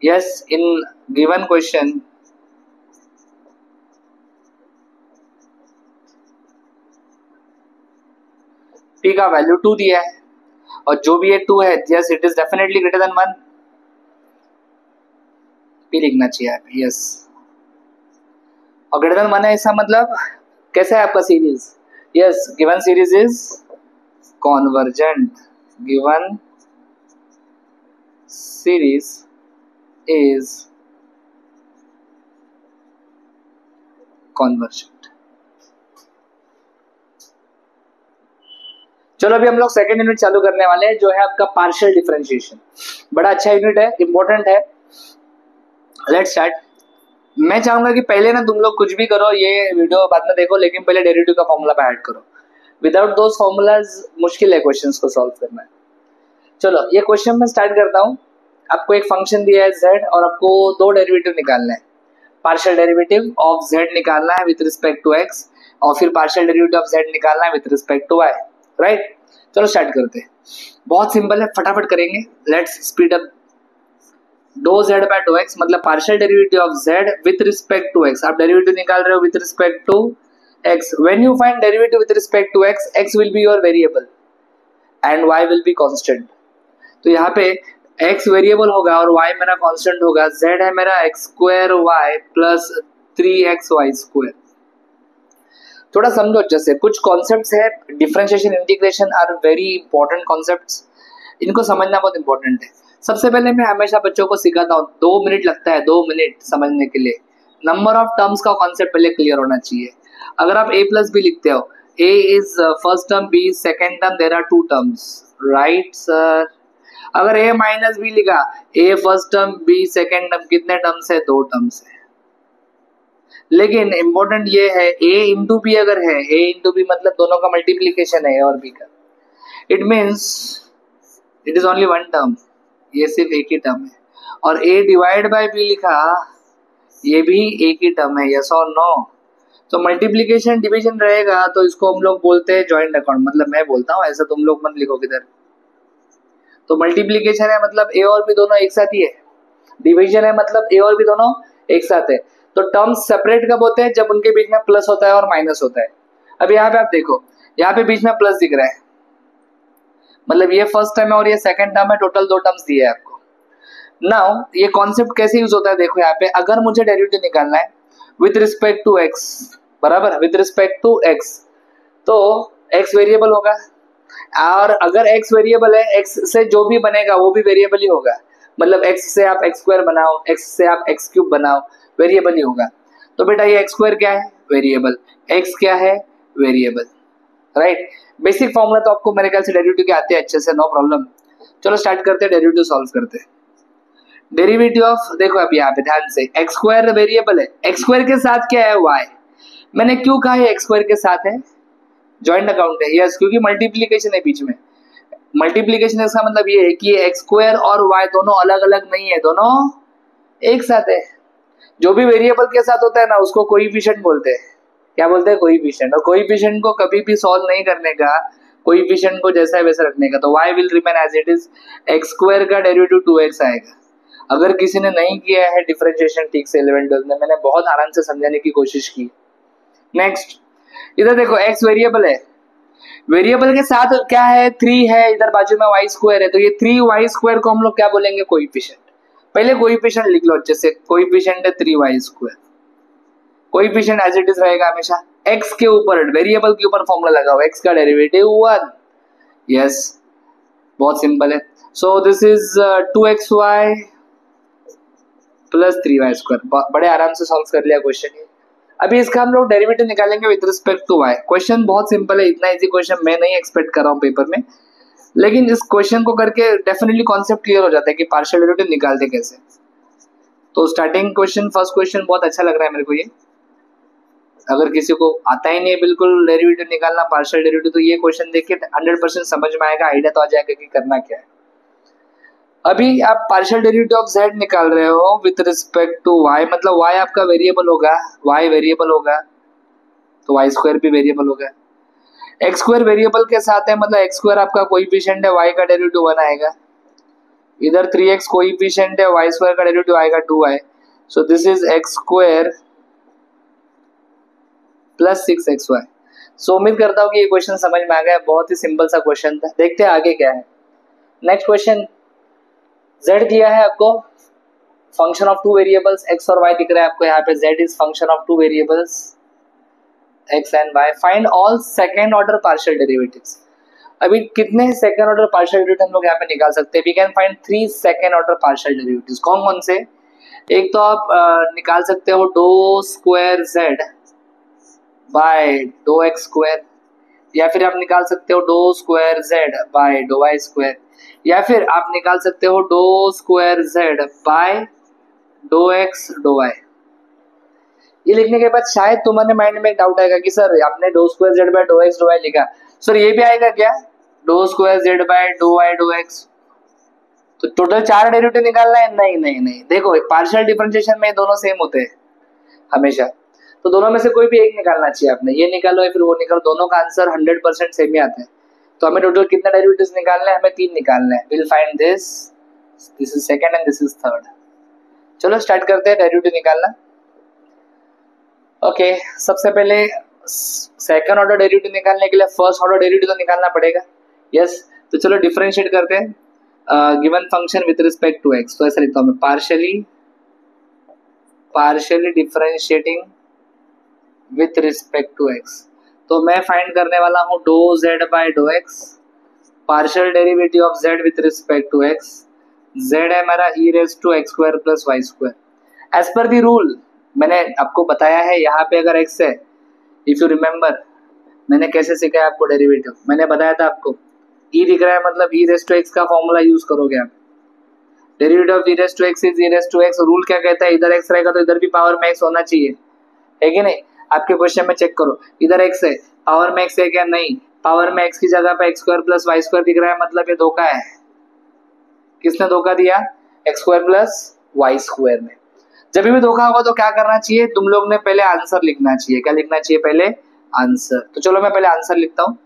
Yes, in given question p का वैल्यू 2 दिया है, और जो भी ये 2 है, yes it is definitely greater than 1, p लिखना चाहिए आप। यस, और ग्रेटर देन 1 है, इसका मतलब कैसा है आपका series? Yes, given series is convergent, given series is convergent. चलो अभी हम लोग सेकेंड यूनिट चालू करने वाले हैं, जो है आपका पार्शियल डिफरेंशिएशन। बड़ा अच्छा यूनिट है, इंपॉर्टेंट है। Let's start. मैं चाहूंगा कि पहले ना तुम लोग कुछ भी करो, ये वीडियो बाद में देखो, लेकिन पहले डेरिवेटिव का फॉर्मूला पे ऐड करो। विदाउट दोज फॉर्मूलाज मुश्किल है क्वेश्चंस को सॉल्व करना। चलो ये क्वेश्चन में स्टार्ट करता हूँ। आपको एक फंक्शन दिया है z, और आपको 2 डेरिवेटिव निकालना है। पार्शियल डेरिवेटिव ऑफ z निकालना है विद रिस्पेक्ट टू x, और फिर पार्शियल डेरिवेटिव ऑफ z निकालना है with respect to y, right? चलो स्टार्ट करते हैं। बहुत सिंपल है, फटाफट करेंगे। Let's speed up. Do z by do x मतलब partial derivative of z with respect to x। आप डेरिवेटिव निकाल रहे हो with respect to x। When you find derivative with respect to x, x will be your variable and y will be constant. तो यहाँ पे x variable होगा और y मेरा कांस्टेंट होगा। z है मेरा x² y प्लस 3xy²। थोड़ा समझो, जैसे कुछ कॉन्सेप्ट्स है, differentiation, integration are very important concepts, इनको समझना बहुत इंपॉर्टेंट है। सबसे पहले मैं हमेशा बच्चों को सिखाता हूँ, 2 मिनट लगता है, 2 मिनट समझने के लिए। नंबर ऑफ टर्म्स का कॉन्सेप्ट पहले क्लियर होना चाहिए। अगर आप a प्लस बी लिखते हो, a is first term, b is second term, there are 2 terms, right sir? अगर a माइनस बी लिखा, a first term, b second term, कितने टर्म्स है? 2 टर्म्स है। लेकिन इंपॉर्टेंट ये है, a इंटू बी अगर है, a इंटू बी मतलब दोनों का मल्टीप्लीकेशन है a और b का, it means it is only 1 term, ये सिर्फ एक ही टर्म है। और a डिवाइड बाय b लिखा, ये भी एक ही टर्म है, यस और नो? तो मल्टीप्लीकेशन डिवीजन रहेगा तो इसको हम लोग बोलते हैं जॉइंट अकाउंट, मतलब मैं बोलता हूँ, ऐसा तुम लोग मत लिखो किधर। तो मल्टीप्लीकेशन है मतलब a और b दोनों एक साथ ही है, डिवीजन है मतलब a और b दोनों एक साथ है। तो टर्म्स सेपरेट कब होते हैं? जब उनके बीच में प्लस होता है और माइनस होता है। अब यहाँ पे आप देखो, यहाँ पे बीच में प्लस दिख रहा है, मतलब ये फर्स्ट टर्म है और ये सेकंड टर्म है, टोटल 2 टर्म्स दिए है आपको। नाउ ये कॉन्सेप्ट कैसे यूज होता है देखो, यहाँ पे अगर मुझे डेरिवेटिव निकालना है विद रिस्पेक्ट टू x, बराबर, विद रिस्पेक्ट टू x, तो x वेरिएबल होगा, और अगर x वेरिएबल है, x से जो भी बनेगा वो भी वेरिएबल ही होगा। मतलब x से आप x² बनाओ, x से आप x³ बनाओ, वेरिएबल ही होगा। तो बेटा ये x² क्या है? वेरिएबल। x क्या है? Variable, right? बेसिक फॉर्मूला तो आपको मेरे ख्याल से डेरिवेटिव के आते हैं अच्छे से, नो प्रॉब्लम। चलो स्टार्ट करते हैं, डेरिवेटिव सॉल्व करते हैं। डेरिवेटिव ऑफ, देखो अब यहाँ पे ध्यान से, x² वेरिएबल है, x² के साथ क्या है? y। मैंने क्यों कहा है x² के साथ है? जॉइंट अकाउंट है, यस, क्योंकि मल्टीप्लीकेशन है बीच में। मल्टीप्लीकेशन इसका मतलब ये है कि ये x² और y दोनों अलग अलग नहीं है, दोनों एक साथ है। जो भी वेरिएबल के साथ होता है ना, उसको कोएफिशिएंट बोलते हैं। क्या बोलते हैं? कोएफिशिएंट। और कोएफिशिएंट को कभी भी सॉल्व नहीं करने का, कोएफिशिएंट को जैसा है वैसा रखने का। तो y will remain as it is, x² का डेरिवेटिव 2x आएगा। अगर किसी ने नहीं किया है डिफरेंशिएशन ठीक से 11-12 में, मैंने बहुत आराम से समझाने की कोशिश की। नेक्स्ट, इधर देखो x वेरिएबल है, वेरिएबल के साथ क्या है, 3 है, इधर बाजू में वाई स्क्वायर है, तो ये 3y² को हम लोग क्या बोलेंगे, कोएफिशिएंट। पहले कोएफिशिएंट लिख लो अच्छे से, कोएफिशिएंट है 3y²। Coefficient as it is रहेगा हमेशा, x के ऊपर, वेरिएबल के ऊपर फॉर्मूला लगाओ, x का डेरिवेटिव 1। यस, बहुत सिंपल है। So this is 2xy plus 3y²। बड़े आराम से सॉल्व कर लिया क्वेश्चन ये। अभी इसका हम लोग डेरिवेटिव निकालेंगे with respect to y। Question बहुत सिंपल है, इतना इजी क्वेश्चन मैं नहीं एक्सपेक्ट कर रहा हूँ पेपर में, लेकिन इस क्वेश्चन को करके डेफिनेटली कॉन्सेप्ट क्लियर हो जाता है कि पार्शियल डेरिवेटिव निकालते कैसे। तो स्टार्टिंग क्वेश्चन, फर्स्ट क्वेश्चन बहुत अच्छा लग रहा है मेरे को ये। अगर किसी को आता ही नहीं है बिल्कुल डेरिवेटिव निकालना, पार्शियल डेरिवेटिव, तो ये क्वेश्चन देख के 100% समझ में आएगा, आइडिया तो आ जाएगा कि करना क्या है। अभी आप पार्शियल डेरिवेटिव ऑफ z निकाल रहे हो विथ रिस्पेक्ट टू y, मतलब y आपका वेरिएबल होगा, y वेरिएबल होगा तो y² भी वेरिएबल होगा। x² वेरिएबल के साथ है, मतलब x² आपका कोएफिशिएंट है, y का डेरिवेटिव 1 आएगा। इधर 3x कोएफिशिएंट है, y² का डेरिवेटिव आएगा 2y। So this is x² plus 6xy। सो उम्मीद करता हूँ कि ये क्वेश्चन समझ में आ गया, बहुत ही सिंपल सा क्वेश्चन था। देखते हैं आगे क्या है। नेक्स्ट क्वेश्चन, z दिया है आपको, फंक्शन ऑफ 2 वेरिएबल्स x और y दिख रहा है आपको यहाँ पे। z is function of 2 variables x and y। Find all second order partial derivatives. अभी कितने सेकेंड ऑर्डर पार्शियल डेरिवेटिव हम लोग यहाँ पे निकाल सकते हैं? We can find 3 second order partial derivatives. कौन कौन से? एक तो आप निकाल सकते हो do square z by do x², या फिर आप निकाल सकते हो do square z by do y², या फिर आप निकाल सकते हो do square z by do x do y। ये लिखने के बाद शायद तुम्हारे माइंड में डाउट आएगा कि सर आपने do square z by do x do y लिखा, सर ये भी आएगा क्या, do square z by do y do x? तो टोटल 4 डेरिवेटिव निकालना है? नहीं नहीं नहीं, देखो पार्शियल डिफरेंशिएशन में दोनों सेम होते हैं हमेशा, तो दोनों में से कोई भी एक निकालना चाहिए आपने। ये निकालो या फिर वो निकालो, दोनों का आंसर 100% सेम ही आता है। तो हमें टोटल कितना डेरिवेटिव्स निकालना है? हमें 3 निकालना है। Will find this is second and this is third. चलो स्टार्ट करते हैं डेरिवेटिव निकालना। ओके, सबसे पहले सेकंड ऑर्डर डेरिवेटिव निकालने के लिए फर्स्ट ऑर्डर डेरिवेटिव तो निकालना पड़ेगा। यस, तो चलो डिफरेंशिएट करते हैं given function with respect to x। तो ऐसा लिखता हूं मैं, partially differentiating with respect to x। तो मैं फाइंड करने वाला हूँ do z by do x, partial derivative of z with respect to x। z है हमारा e⁻x² plus y²। As per दी रूल मैंने आपको बताया है, यहाँ पे अगर x है, इफ यू रिमेम्बर मैंने कैसे सिखाया आपको डेरिवेटिव, मैंने बताया था आपको e दिख रहा है मतलब e⁻x का फॉर्मूला यूज करोगे आप। Derivative of e⁻x is e⁻x। Rule क्या कहता है, इधर x रहेगा तो इधर भी पावर में x होना चाहिए, है कि नहीं? आपके क्वेश्चन में चेक करो, इधर x है, पावर में x है क्या? नहीं, पावर में x की जगह पे x² प्लस y² दिख रहा है, मतलब ये धोखा है। किसने धोखा दिया? x² प्लस y² में। जब भी धोखा होगा तो क्या करना चाहिए तुम लोग ने? पहले आंसर लिखना चाहिए। क्या लिखना चाहिए? पहले आंसर। तो चलो मैं पहले आंसर लिखता हूँ।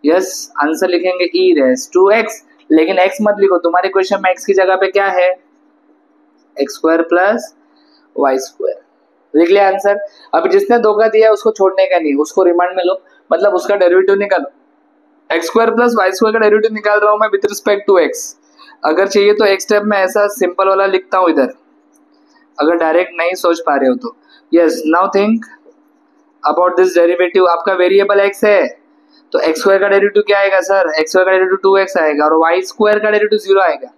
यस, आंसर लिखेंगे e⁻x, लेकिन x मत लिखो, तुम्हारे क्वेश्चन में x की जगह पे क्या है? x² plus y²। लिख लिया आंसर। अब जिसने धोखा दिया उसको छोड़ने का नहीं, उसको रिमांड में लो, मतलब उसका डेरिवेटिव निकालो। x² प्लस y² का डेरिवेटिव निकाल रहा हूं मैं विद रिस्पेक्ट टू x। अगर चाहिए तो एक स्टेप में ऐसा सिंपल वाला लिखता हूं इधर, अगर डायरेक्ट नहीं सोच पा रहे हो तो। Yes, now think about this derivative. आपका वेरिएबल x है तो x² का डेरिवेटिव क्या आएगा सर? x² का डेरिवेटिव 2x आएगा और y² का डेरिवेटिव 0 आएगा।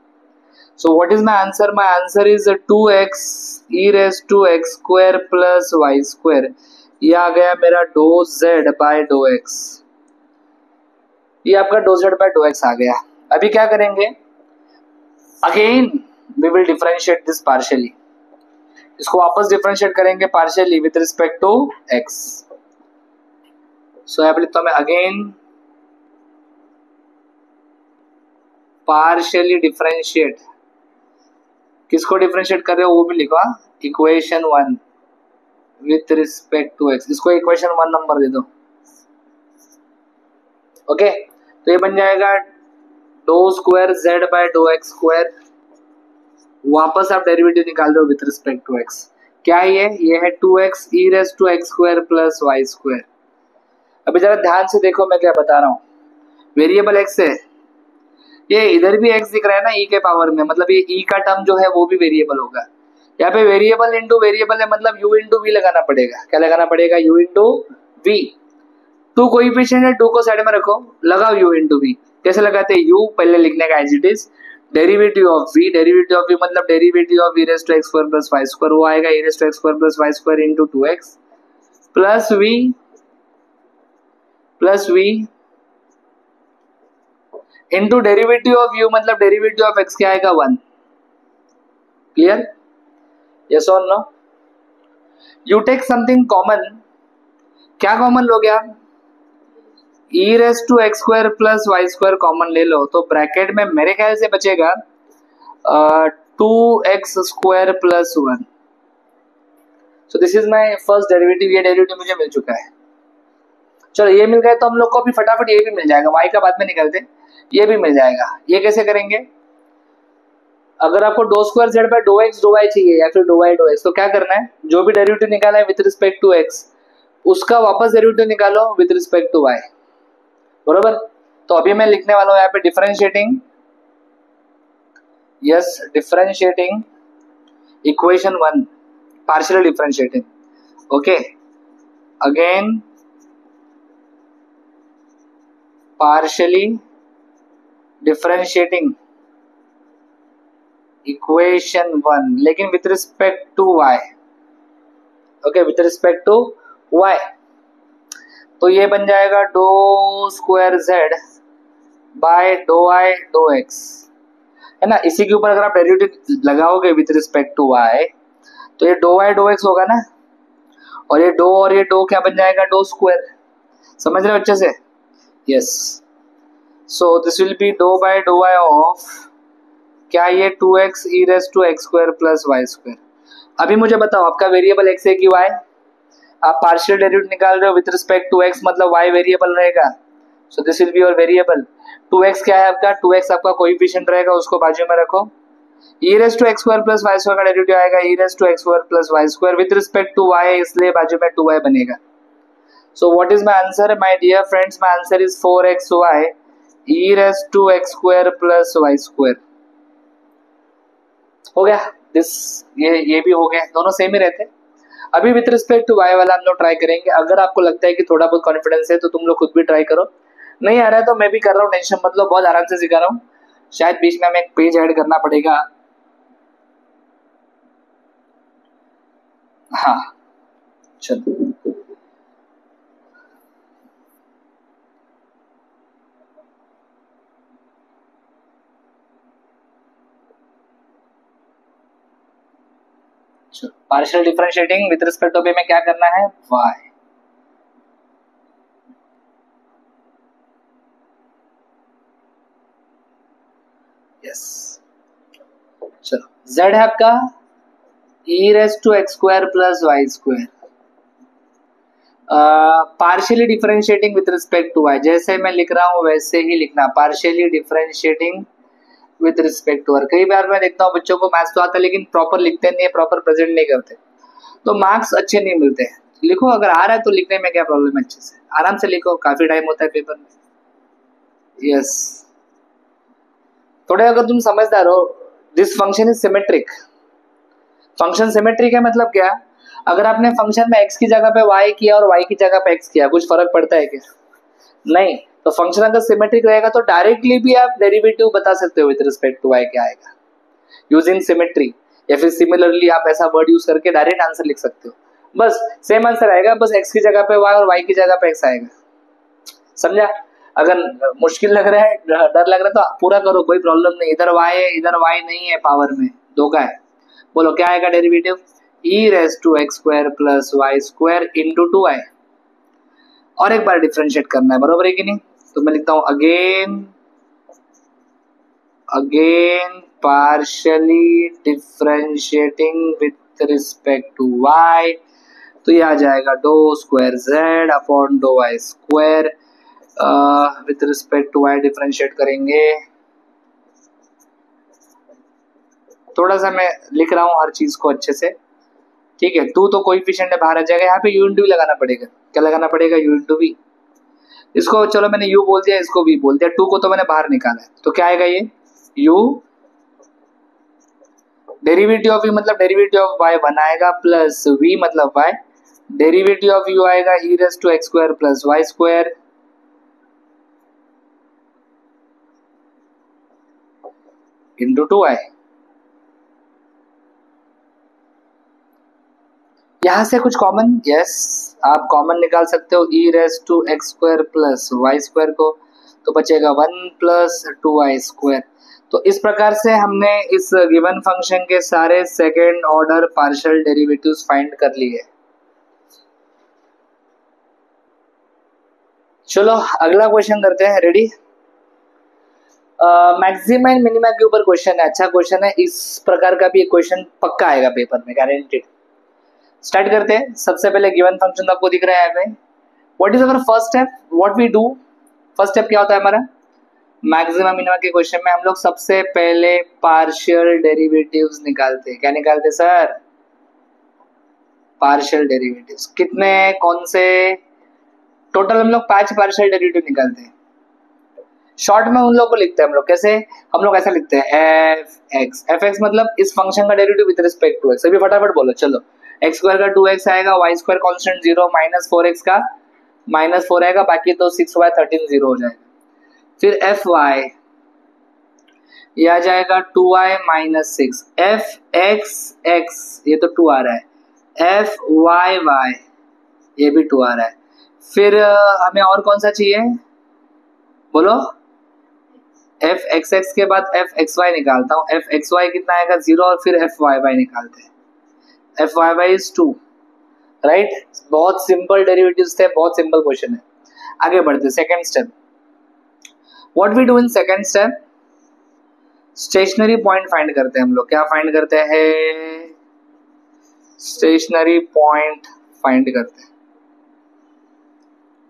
So what is my answer? My answer is 2x e⁻x² plus y²। ये आ गया मेरा do z by do x। ये आपका do z by do x आ गया। अभी क्या करेंगे? Again we will differentiate this partially. इसको वापस डिफरेंशिएट करेंगे partially with respect to x। So यहाँ पे लिखता हूं मैं अगेन पार्शियली डिफरेंशिएट। किसको डिफरेंशिएट कर रहे हो वो भी लिखो, equation 1 with respect to x। इसको इक्वेशन 1 नंबर दे दो। ओके, तो ये बन जाएगा do square z by do x²। वापस आप डेरिवेटिव निकाल रहे हो विथ रिस्पेक्ट टू x। क्या ये है 2x e⁻x² प्लस y²। अभी जरा ध्यान से देखो मैं क्या बता रहा हूँ। वेरिएबल एक्स है, ये इधर भी एक्स दिख रहा है ना ई के पावर में, मतलब ये ई का टर्म जो है वो भी वेरिएबल होगा। यहाँ पे वेरिएबल इंटू वेरिएबल है, मतलब यू इंटू वी लगाना पड़ेगा। क्या लगाना पड़ेगा? U into v. Two coefficient है, टू को साइड में रखो, लगाओ यू इंटू वी। कैसे लगाते हैं? यू पहले लिखने का as it is, derivative of v, derivative of v मतलब derivative of e raise to x square plus y square, वो आएगा e raise to x square plus y square into 2x plus v into derivative of u मतलब derivative of x क्या आएगा? 1। Clear? Yes और no? You take something common, क्या common लोगे आप? e raise to x square plus y square common ले लो, तो bracket में मेरे ख्याल से बचेगा 2x square plus 1। So this is my first derivative, ये डेरिवेटिव मुझे मिल चुका है। चलो ये मिल गया तो हम लोग को भी फटाफट ये भी मिल जाएगा, y का बाद में निकलते, ये भी मिल जाएगा। ये कैसे करेंगे? अगर आपको do square z by dough x do y चाहिए या फिर डो वाई डो एक्स, तो क्या करना है? जो भी डेरिवेटिव निकाला है विद रिस्पेक्ट टू x, उसका वापस डेरिवेटिव निकालो विद रिस्पेक्ट टू y, बरोबर? तो अभी मैं लिखने वाला हूं यहाँ पे differentiating, yes differentiating equation 1, partial differentiating. Okay, again partially differentiating equation 1, लेकिन with respect to y। Okay, with respect to y, तो ये बन जाएगा do square z by do y do x, है ना। इसी के ऊपर अगर आप डेरिवेटिव लगाओगे विथ रिस्पेक्ट टू y, तो ये डो आई डो एक्स होगा ना, और ये डो क्या बन जाएगा? Do square. समझ रहे हो अच्छे से? Yes. So this will be do by do y of क्या? ये 2x e raise to x square plus y square. अभी मुझे बताओ, आपका वेरिएबल x है कि y? आप पार्शियल डेरिवेटिव निकाल रहे हो विद रिस्पेक्ट टू x, मतलब y वेरिएबल रहेगा। सो this will be your variable. 2x क्या है आपका? 2x आपका कोएफिशिएंट रहेगा, उसको बाजू में रखो। e raise to x square plus y square का डेरिवेटिव आएगा e raise to x square plus y square with respect to y, इसलिए बाजू में 2y बनेगा। So what is my answer my dear friends? My answer is 4xy e raise to x square plus y square. हो गया this, ये भी हो गया, दोनों सेम ही रहते हैं। अभी विद रिस्पेक्ट टू y वाला हम लोग ट्राई करेंगे। अगर आपको लगता है कि थोड़ा बहुत कॉन्फिडेंस है तो तुम लोग खुद भी ट्राई करो, नहीं आ रहा है तो मैं भी कर रहा हूँ, टेंशन मत लो, बहुत आराम से सिखा रहा हूँ। शायद बीच में हमें एक पेज ऐड करना पड़ेगा। हाँ चलो, partial differentiating with respect to में क्या करना है? y। यस, चलो z है आपका e raise to x square plus y square, partially differentiating with respect to y। जैसे मैं लिख रहा हूँ वैसे ही लिखना, partially differentiating with respect to r। कई बार मैं देखता हूँ बच्चों को मैथ्स तो आता है लेकिन प्रॉपर लिखते नहीं है, प्रॉपर प्रेजेंट नहीं करते, तो मार्क्स अच्छे नहीं मिलते हैं। लिखो, अगर आ रहा है तो लिखने में क्या प्रॉब्लम है, अच्छे से आराम से लिखो, काफी टाइम होता है पेपर में। यस, थोड़े अगर तुम समझदार हो, this function is symmetric. Function symmetric है मतलब क्या? अगर आपने फंक्शन में x की जगह पे y किया और y की जगह पे x किया, कुछ फर्क पड़ता है क्या? नहीं। तो फंक्शन अगर सिमेट्रिक रहेगा तो डायरेक्टली भी आप डेरिवेटिव बता सकते हो विद रिस्पेक्ट टू y क्या आएगा, यूजिंग सिमेट्री, या फिर सिमिलरली आप ऐसा वर्ड यूज करके डायरेक्ट आंसर लिख सकते हो। बस सेम आंसर आएगा, बस x की जगह पे y और y की जगह पे x आएगा। समझा? अगर मुश्किल लग रहा है, डर लग रहा है, तो पूरा करो, कोई प्रॉब्लम नहीं। इधर y है, इधर y नहीं है, पावर में धोखा है। बोलो क्या आएगा derivative? e raise to x square plus y square into 2y। और एक बार डिफरेंशिएट करना है, बरोबर है कि नहीं? तो मैं लिखता हूं again partially differentiating with respect to y, तो ये आ जाएगा do square z upon do y square with respect to y। Differentiate करेंगे, थोड़ा सा मैं लिख रहा हूँ हर चीज को अच्छे से, ठीक है। टू तो कोएफिशिएंट है, बाहर आ जाएगा, यहाँ पे u इंटू वी लगाना पड़ेगा। क्या लगाना पड़ेगा? u इंटू वी। इसको चलो मैंने u बोल दिया, इसको v बोल दिया, 2 को तो मैंने बाहर निकाला है, तो क्या आएगा ये u डेरिवेटिव ऑफ u मतलब डेरिवेटिव ऑफ y 1 आएगा प्लस v मतलब y, डेरिवेटिव ऑफ u आएगा e raise to x square plus y square into 2y। यहां से कुछ कॉमन, यस आप कॉमन निकाल सकते हो e raise to x square plus y square को, तो बचेगा 1 प्लस 2y स्क्वायर। तो इस प्रकार से हमने इस गिवन फंक्शन के सारे second order partial derivatives find कर लिए। चलो अगला क्वेश्चन करते हैं, रेडी। मैक्सिमा एंड मिनिमा के ऊपर क्वेश्चन है, अच्छा क्वेश्चन है, इस प्रकार का भी एक क्वेश्चन पक्का आएगा पेपर में, गारंटेड। स्टार्ट करते हैं। सबसे पहले गिवन फंक्शन तो आपको दिख रहा है यहाँ पे। What is our first step, what we do, first step क्या होता है हमारा, मैक्सिमा मिनिमा के क्वेश्चन में हम लोग सबसे पहले पार्शियल डेरिवेटिव्स निकालते हैं। क्या निकालते सर, पार्शियल डेरिवेटिव्स। कितने, कौन से, टोटल हम लोग 5 पार्शियल डेरिवेटिव निकालते हैं। शॉर्ट में उन लोगों को लिखते हैं हम लोग, कैसे, हम लोग ऐसा लिखते हैं एफ एक्स मतलब इस फंक्शन का derivative with respect to x. अभी फटाफट बोलो, चलो एक्स स्क्वायर का 2x आएगा, Y square constant 0, minus 4x का -4 आएगा, बाकी तो 6y 13 0 हो जाएगा। फिर एफ वाई ये आ जाएगा 2y minus 6, F x x ये तो 2 आ रहा है, एफ वाई वाई ये भी 2 आ रहा है। फिर हमें और कौन सा चाहिए बोलो, एफ एक्स एक्स के बाद एफ एक्स वाई निकालता हूँ, एफ एक्स वाई कितना आएगा 0, और फिर एफ वाई वाई निकालते हैं, f y y is 2, right. बहुत सिंपल डेरिवेटिव्स थे, बहुत सिंपल क्वेश्चन है। आगे बढ़ते second step. What we do in second step, stationary point find करते हैं हम लोग। क्या फाइंड करते हैं, स्टेशनरी पॉइंट फाइंड करते हैं।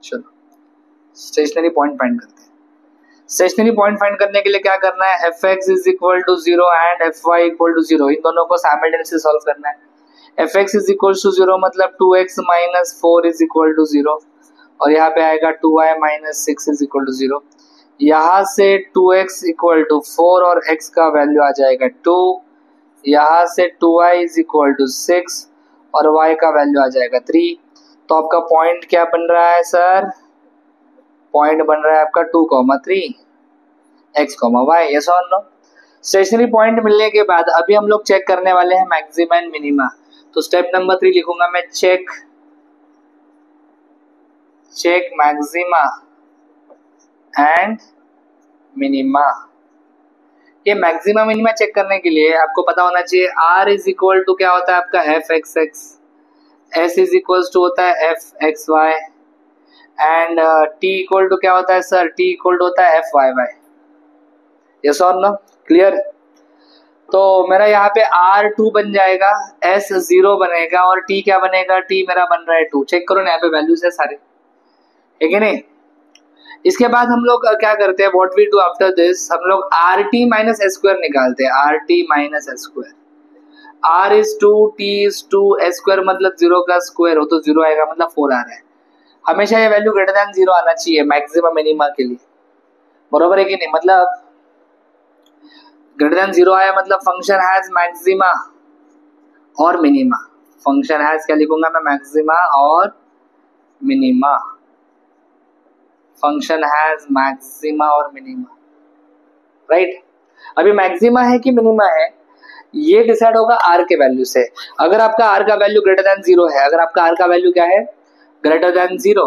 चलो स्टेशनरी पॉइंट फाइंड करते हैं। स्टेशनरी पॉइंट फाइंड करने के लिए क्या करना है, f x is equal to 0 and f y equal to 0, इन दोनों को साइमल्टेनियसली सॉल्व करना है। F x is equal to 0 मतलब 2x minus 4 is equal to 0, और यहाँ पे आएगा 2y minus 6 is equal to 0। यहाँ से 2x इक्वल टू 4 और x का वैल्यू आ जाएगा 2, यहाँ से 2y इज इक्वल टू 6 और y का वैल्यू आ जाएगा 3। तो आपका पॉइंट क्या बन रहा है सर, पॉइंट बन रहा है आपका 2,3 x, y, यस और नो। स्टेशनरी पॉइंट मिलने के बाद अभी हम लोग चेक करने वाले हैं मैक्सिमा एंड मिनिमा। तो स्टेप नंबर 3 लिखूंगा मैं, चेक मैक्सिमा एंड मिनिमा। ये मैक्सिमा मिनिमा चेक करने के लिए आपको पता होना चाहिए r इज इक्वल टू क्या होता है आपका f x x, s is equal to होता है f x y, and t equal to क्या होता है सर, t इक्वल टू होता है एफ वाई वाई, यस और नो, क्लियर। तो मेरा यहाँ पे R2 बन जाएगा, S 0 बनेगा, और T क्या बनेगा, T मेरा बन रहा है 2। चेक करो ना, यहाँ पे वैल्यूज है सारे, ठीक है नहीं। इसके बाद हम लोग क्या करते हैं, what we do after this, हम लोग RT माइनस S स्क्वायर निकालते हैं, RT minus S square. R is 2, T is 2, S square मतलब 0 का स्क्वायर हो तो 0 आएगा, मतलब 4 आ रहा है। हमेशा ये वैल्यू ग्रेटर देन 0 आना चाहिए मैक्सिमम मिनिमा के लिए, बरोबर है कि नहीं। मतलब ग्रेटर देन 0 आया मतलब फंक्शन हैज मैक्सिमा और मिनिमा। फंक्शन हैज क्या लिखूंगा मैं, मैक्सिमा और मिनिमा, फंक्शन हैज मैक्सिमा और मिनिमा, राइट। अभी मैक्सिमा है कि मिनिमा है ये डिसाइड होगा r के वैल्यू से। अगर आपका r का वैल्यू ग्रेटर देन 0 है, अगर आपका r का वैल्यू क्या है, ग्रेटर देन 0,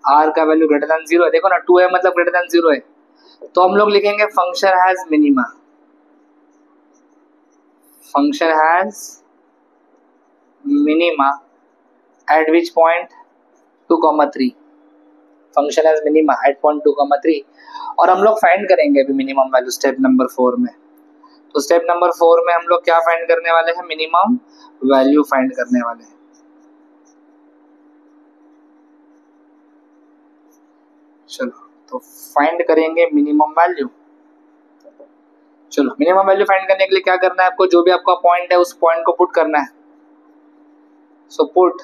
r का वैल्यू ग्रेटर देन 0 है, देखो ना 2 है मतलब ग्रेटर देन 0 है, तो हम लोग लिखेंगे function has minima, function has minima at which point 2,3, function has minima at point 2,3, और हम लोग फाइंड करेंगे अभी मिनिमम वैल्यू स्टेप नंबर 4 में। तो स्टेप नंबर 4 में हम लोग क्या फाइंड करने वाले हैं, मिनिमम वैल्यू फाइंड करने वाले हैं। चलो तो फाइंड करेंगे मिनिमम वैल्यू। चलो मिनिमम वैल्यू फाइंड करने के लिए क्या करना है आपको, जो भी आपका पॉइंट है उस पॉइंट को पुट करना है। सो पुट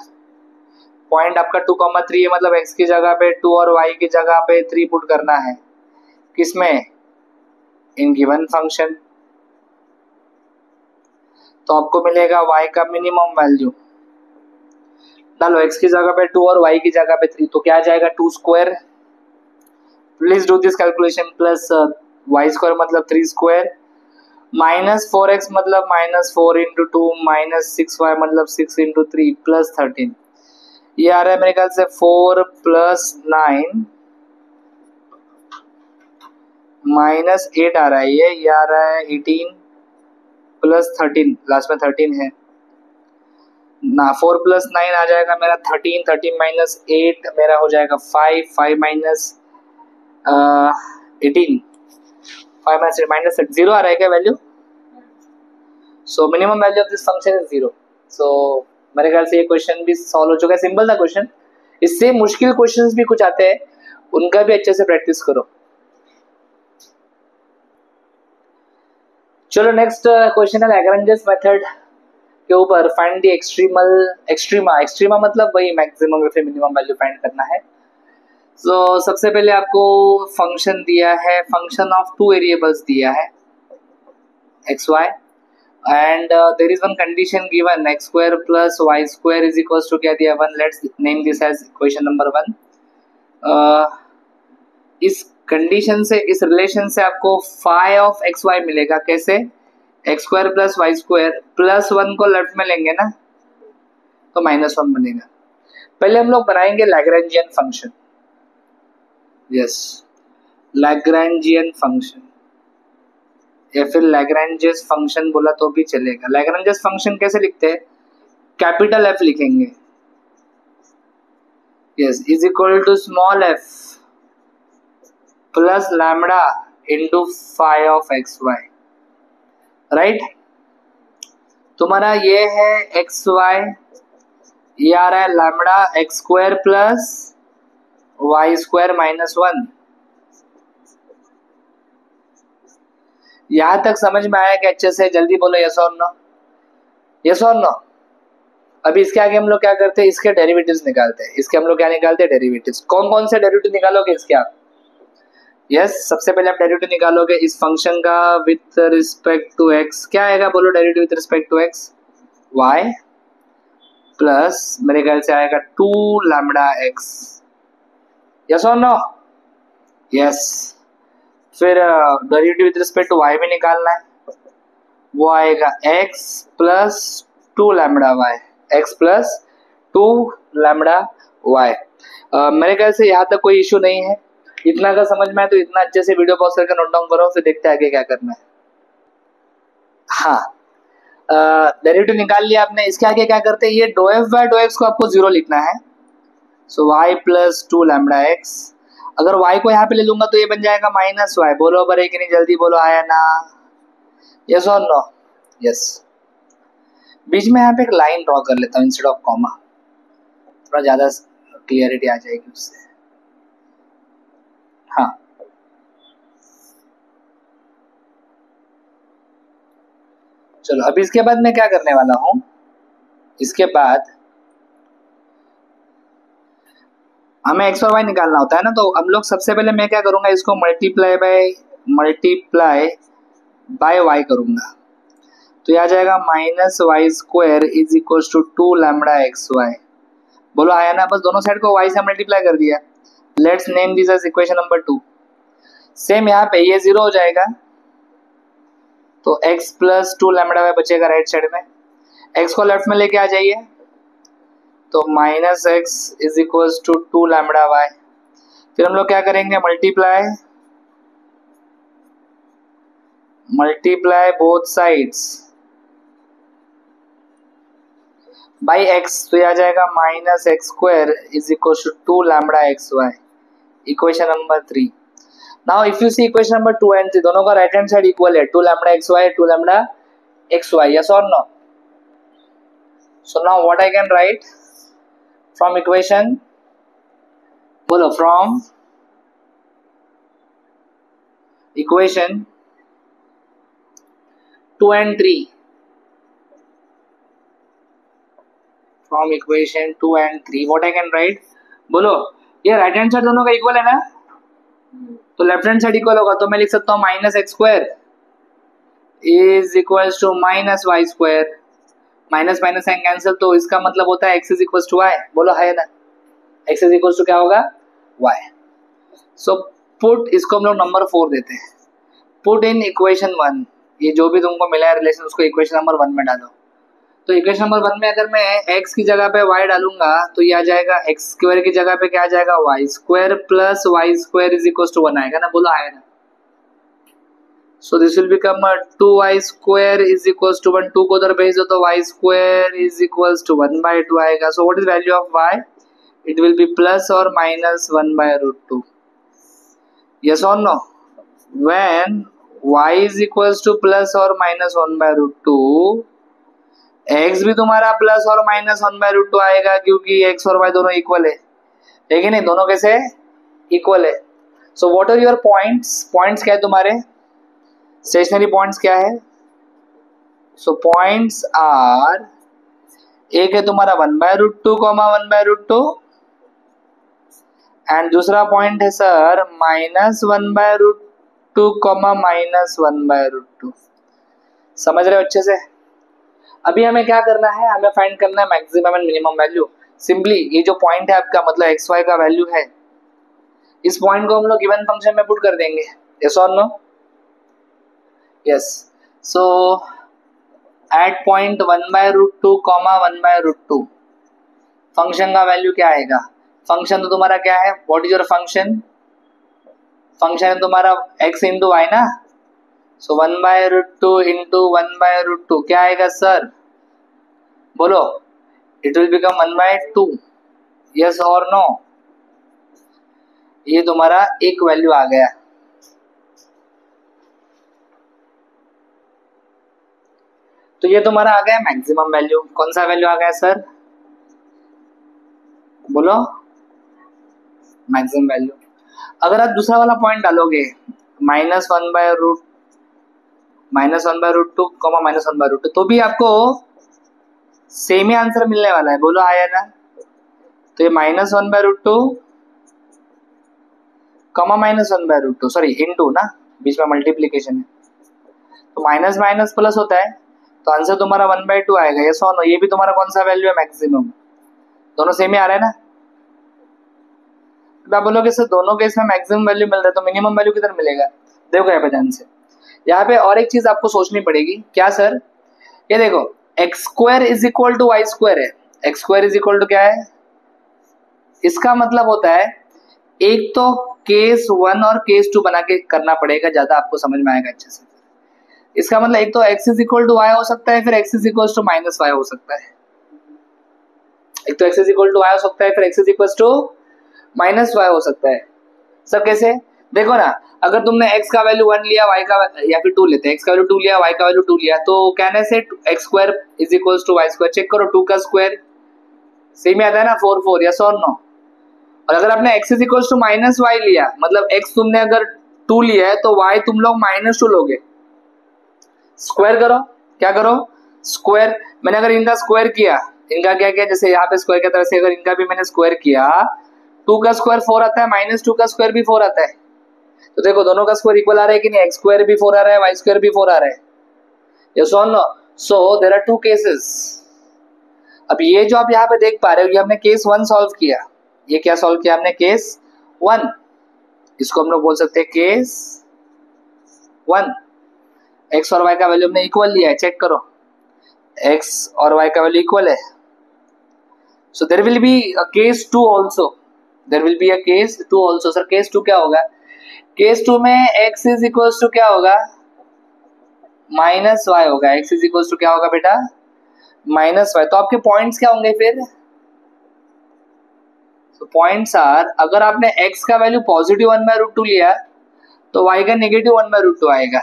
पॉइंट आपका 2,3 है, मतलब x की जगह पे 2 और y की जगह पे 3 पुट करना है। किसमें? In given function. तो आपको मिलेगा y का मिनिमम वैल्यू, डालो x की जगह पे 2 और y की जगह पे 3, तो क्या आ जाएगा 2 square. Please do this calculation. Plus y square मतलब 3 स्क्वायर, माइनस 4x मतलब माइनस 4 इंटू 2, माइनस 6y मतलब 6 इंटू 3 प्लस 13। ये आ रहा है मेरे ख्याल से 4 प्लस 9 माइनस 8 आ रहा है, ये आ रहा है 18 प्लस 13, लास्ट में 13 है ना। 4 प्लस 9 आ जाएगा मेरा 13, 13 माइनस 8 मेरा हो जाएगा 5, 5 माइनस 18, 5 माइनस 0 आ रहा है क्या value? So minimum value of this function is 0। सो मेरे ख्याल से ये क्वेश्चन भी सॉल्व हो चुका है। सिंपल था क्वेश्चन। इससे मुश्किल क्वेश्चंस भी कुछ आते हैं, उनका भी अच्छे से प्रैक्टिस करो। चलो नेक्स्ट क्वेश्चन है लैग्रेंजेस मेथड के ऊपर। फाइंड द एक्सट्रीमा मतलब वही मैक्सिमम या फिर मिनिमम वैल्यू फाइंड करना है। तो सबसे पहले आपको फंक्शन दिया है, फंक्शन ऑफ टू वेरिएबल्स दिया है x y, and there is one condition given x square plus y square is equals to क्या दिया 1। Let's name this as equation number 1। इस कंडीशन से, इस रिलेशन से आपको फाई ऑफ एक्स वाई मिलेगा। कैसे? X square plus y square plus 1 को लेफ्ट में लेंगे ना, तो माइनस 1 बनेगा। पहले हम लोग बनाएंगे Lagrangian function. Yes, Lagrangian function या फिर लैग्रेंजेस फंक्शन बोला तो भी चलेगा। लैग्रेंजेस फंक्शन कैसे लिखते हैं? कैपिटल एफ लिखेंगे। Yes, is equal to small f plus lambda into phi of x y. Right, तुम्हारा ये है एक्स वाई, ये आ रहा है lambda x square plus y square minus 1। यहां तक समझ में आया कि अच्छे से? जल्दी बोलो यस और नो, यस और नो। अभी इसके आगे हम लोग क्या करते हैं? इसके डेरिवेटिव्स निकालते हैं। इसके हम लोग क्या निकालते हैं? डेरिवेटिव्स। कौन कौन से डेरिवेटिव निकालोगे इसके आप? यस, सबसे पहले आप डेरिवेटिव निकालोगे इस फंक्शन का विथ रिस्पेक्ट टू एक्स। क्या आएगा बोलो derivative with respect to x? Y plus मेरे ख्याल से आएगा 2 लैम्बडा एक्स। यस और नो? यस। फिर derivative with respect to y भी निकालना है, वो आएगा x plus 2 lambda y, x plus 2 lambda y. मेरे ख्याल से यहाँ तक कोई इशू नहीं है। इतना का समझ में आए तो इतना अच्छे से वीडियो पॉज करके नोट डाउन करो, फिर देखते हैं आगे क्या करना है। हाँ, डेरिवेटिव निकाल लिया आपने। इसके आगे क्या करते हैं? ये डो एफ बाय डो एक्स को आपको 0 लिखना है। So y plus 2 lambda x. अगर y को यहाँ पे ले लूंगा तो ये बन जाएगा माइनस वाई। बोलो बरे कि नहीं? जल्दी बोलो, आया ना? यस और नो? यस। बीच में यहाँ पे एक लाइन ड्रॉ कर लेता हूँ इंस्टेड ऑफ कॉमा, थोड़ा ज्यादा क्लियरिटी आ जाएगी उससे। हाँ, चलो अभी इसके बाद मैं क्या करने वाला हूँ, इसके बाद हमें एक्स और वाई निकालना होता है ना, तो हम लोग सबसे पहले मैं क्या करूंगा, इसको मल्टीप्लाई बाय वाई करूंगा। तो यह आ जाएगा minus y square is equal to 2 lambda x y. बोलो आया ना? बस दोनों साइड को y से मल्टीप्लाई कर दिया। Let's name this as equation number 2। Same यहाँ पे ये 0 हो जाएगा, तो x प्लस 2 लैम्बडा वाई बचेगा राइट साइड में। x को लेफ्ट में लेके आ जाइए, तो minus x is equal to 2 lambda y. फिर हम लोग क्या करेंगे? Multiply both sides by x, तो यह आ जाएगा minus x square is equal to 2 lambda x y. Equation number 3। Now if you see equation number 2 and 3, दोनों का राइट हैंड साइड इक्वल है, 2 lambda x y, 2 lambda x y. Yes और no? So now what I can write from equation, बोलो, from equation 2 and 3, from equation 2 and 3 what I can write, बोलो ये right hand side दोनों का equal है ना, तो लेफ्ट हैंड साइड इक्वल होगा, तो मैं लिख सकता हूँ minus x square is equal to minus y square, minus minus sign cancel, तो इसका मतलब होता है x is equal to y, बोलो है ना, एक्स इज इक्वल टू क्या होगा वाई। सो पुट, इसको हम लोग नंबर 4 देते हैं, पुट इन इक्वेशन 1, ये जो भी तुमको मिला है रिलेशन उसको इक्वेशन नंबर 1 में डालो। तो इक्वेशन नंबर 1 में अगर मैं x की जगह पे y डालूंगा तो ये आ जाएगा x स्क्वायर की जगह पे क्या आ जाएगा y square plus y square is equal to 1 आएगा ना, बोलो आएगा ना। So this will become 2y square is equal to 1, 2 को उधर भेज दो तो y square is equal to 1/2 आएगा। So what is value of y, it will be plus और माइनस 1/√2, यस और no. When y is equal to plus और minus 1/√2, x भी तुम्हारा प्लस और माइनस 1/√2 आएगा, क्योंकि x और y दोनों इक्वल है, लेकिन नहीं दोनों कैसे इक्वल है। So what are your points, points क्या है तुम्हारे, स्टेशनरी पॉइंट्स क्या है, सो पॉइंट्स आर, एक है तुम्हारा 1/√2 कॉमा 1/√2 एंड दूसरा पॉइंट है सर माइनस 1/√2 कॉमा माइनस 1/√2। समझ रहे हो अच्छे से। अभी हमें क्या करना है, हमें फाइंड करना है maximum and minimum value. Simply ये जो पॉइंट है आपका मतलब एक्स वाई का वैल्यू है, इस पॉइंट को हम लोग गिवन फंक्शन में पुट कर देंगे, यस और नो, यस। सो एट पॉइंट 1/√2 कॉमा 1/√2 फंक्शन का वैल्यू क्या आएगा, फंक्शन तो तुम्हारा क्या है, what is your function, function है तुम्हारा x इंटू वाई ना, सो 1/√2 इंटू 1/√2 क्या आएगा सर, बोलो, इट विल बिकम 1/2, यस और नो। ये तुम्हारा एक वैल्यू आ गया। तो ये तुम्हारा आ गया मैक्सिमम वैल्यू। कौन सा वैल्यू आ गया सर, बोलो, मैक्सिमम वैल्यू। अगर आप दूसरा वाला पॉइंट डालोगे माइनस 1/√2 कॉमा माइनस 1/√2, तो भी आपको सेम ही आंसर मिलने वाला है, बोलो आया ना। तो ये minus 1/√2 comma minus 1/√2, sorry into ना, बीच में मल्टीप्लीकेशन है, तो माइनस माइनस प्लस होता है, तो आंसर तुम्हारा 1/2 आएगा, ये सो नो। ये भी तुम्हारा कौन सा वैल्यू है, मैक्सिमम, दोनों सेम ही आ रहा है ना। तो आप बोलोगे सर दोनों केस में मैक्सिमम वैल्यू मिल रहा है, तो मिनिमम वैल्यू किधर मिलेगा, देखो यहाँ पे ध्यान से, यहाँ पे और एक चीज आपको सोचनी पड़ेगी, क्या सर, ये देखो x square is equal to y square है, x square is equal to क्या है, इसका मतलब होता है एक तो केस 1 और केस 2 बना के करना पड़ेगा, ज्यादा आपको समझ में आएगा अच्छे से। इसका मतलब एक तो x is equal to y हो सकता है, फिर x is equal to minus y हो सकता है, एक तो x is equal to y हो सकता है, फिर x is equal to minus y हो सकता है। सब कैसे, देखो ना, अगर तुमने x का वैल्यू 1 लिया, y का या फिर 2 लेते हैं, x का वैल्यू 2 लिया, y का वैल्यू 2 लिया, तो कहने से x square is equal to y square, check करो 2 का स्क्वायर सेम ही आता है ना 4 4, यस और नो। और अगर आपने x is equal to minus y लिया, मतलब x तुमने अगर 2 लिया है तो y तुम लोग -2 लोगे, स्क्वायर करो, क्या करो स्क्वायर, मैंने अगर इनका स्क्वायर किया, इनका क्या किया, जैसे यहाँ पे स्क्वायर किया, वैसे अगर इनका भी मैंने स्क्वायर किया, 2 का स्क्वायर 4 आता है, -2 का स्क्वायर भी 4 आता है, तो देखो दोनों का स्क्वायर इक्वल आ रहा है कि नहीं, x स्क्वायर भी 4 आ रहा है, y स्क्वायर भी 4 आ रहा है, यस और no. So there are 2 cases. अब ये जो आप यहाँ पे देख पा रहे हो, ये हमने केस 1 सॉल्व किया, ये क्या सॉल्व किया हमने, केस 1, इसको हम लोग बोल सकते हैं केस 1। x और y का वैल्यू हमने इक्वल लिया है, चेक करो x और y का वैल्यू इक्वल है, so there will be a case 2 also, there will be a case 2 also. Sir case 2 क्या होगा, केस 2 में x इज इक्वल टू क्या होगा, माइनस y होगा, x इज इक्वल टू क्या होगा बेटा, माइनस y। तो आपके पॉइंट्स क्या होंगे फिर, तो पॉइंट्स आर, अगर आपने x का वैल्यू पॉजिटिव 1/√2 लिया तो y का नेगेटिव 1/√2 आएगा,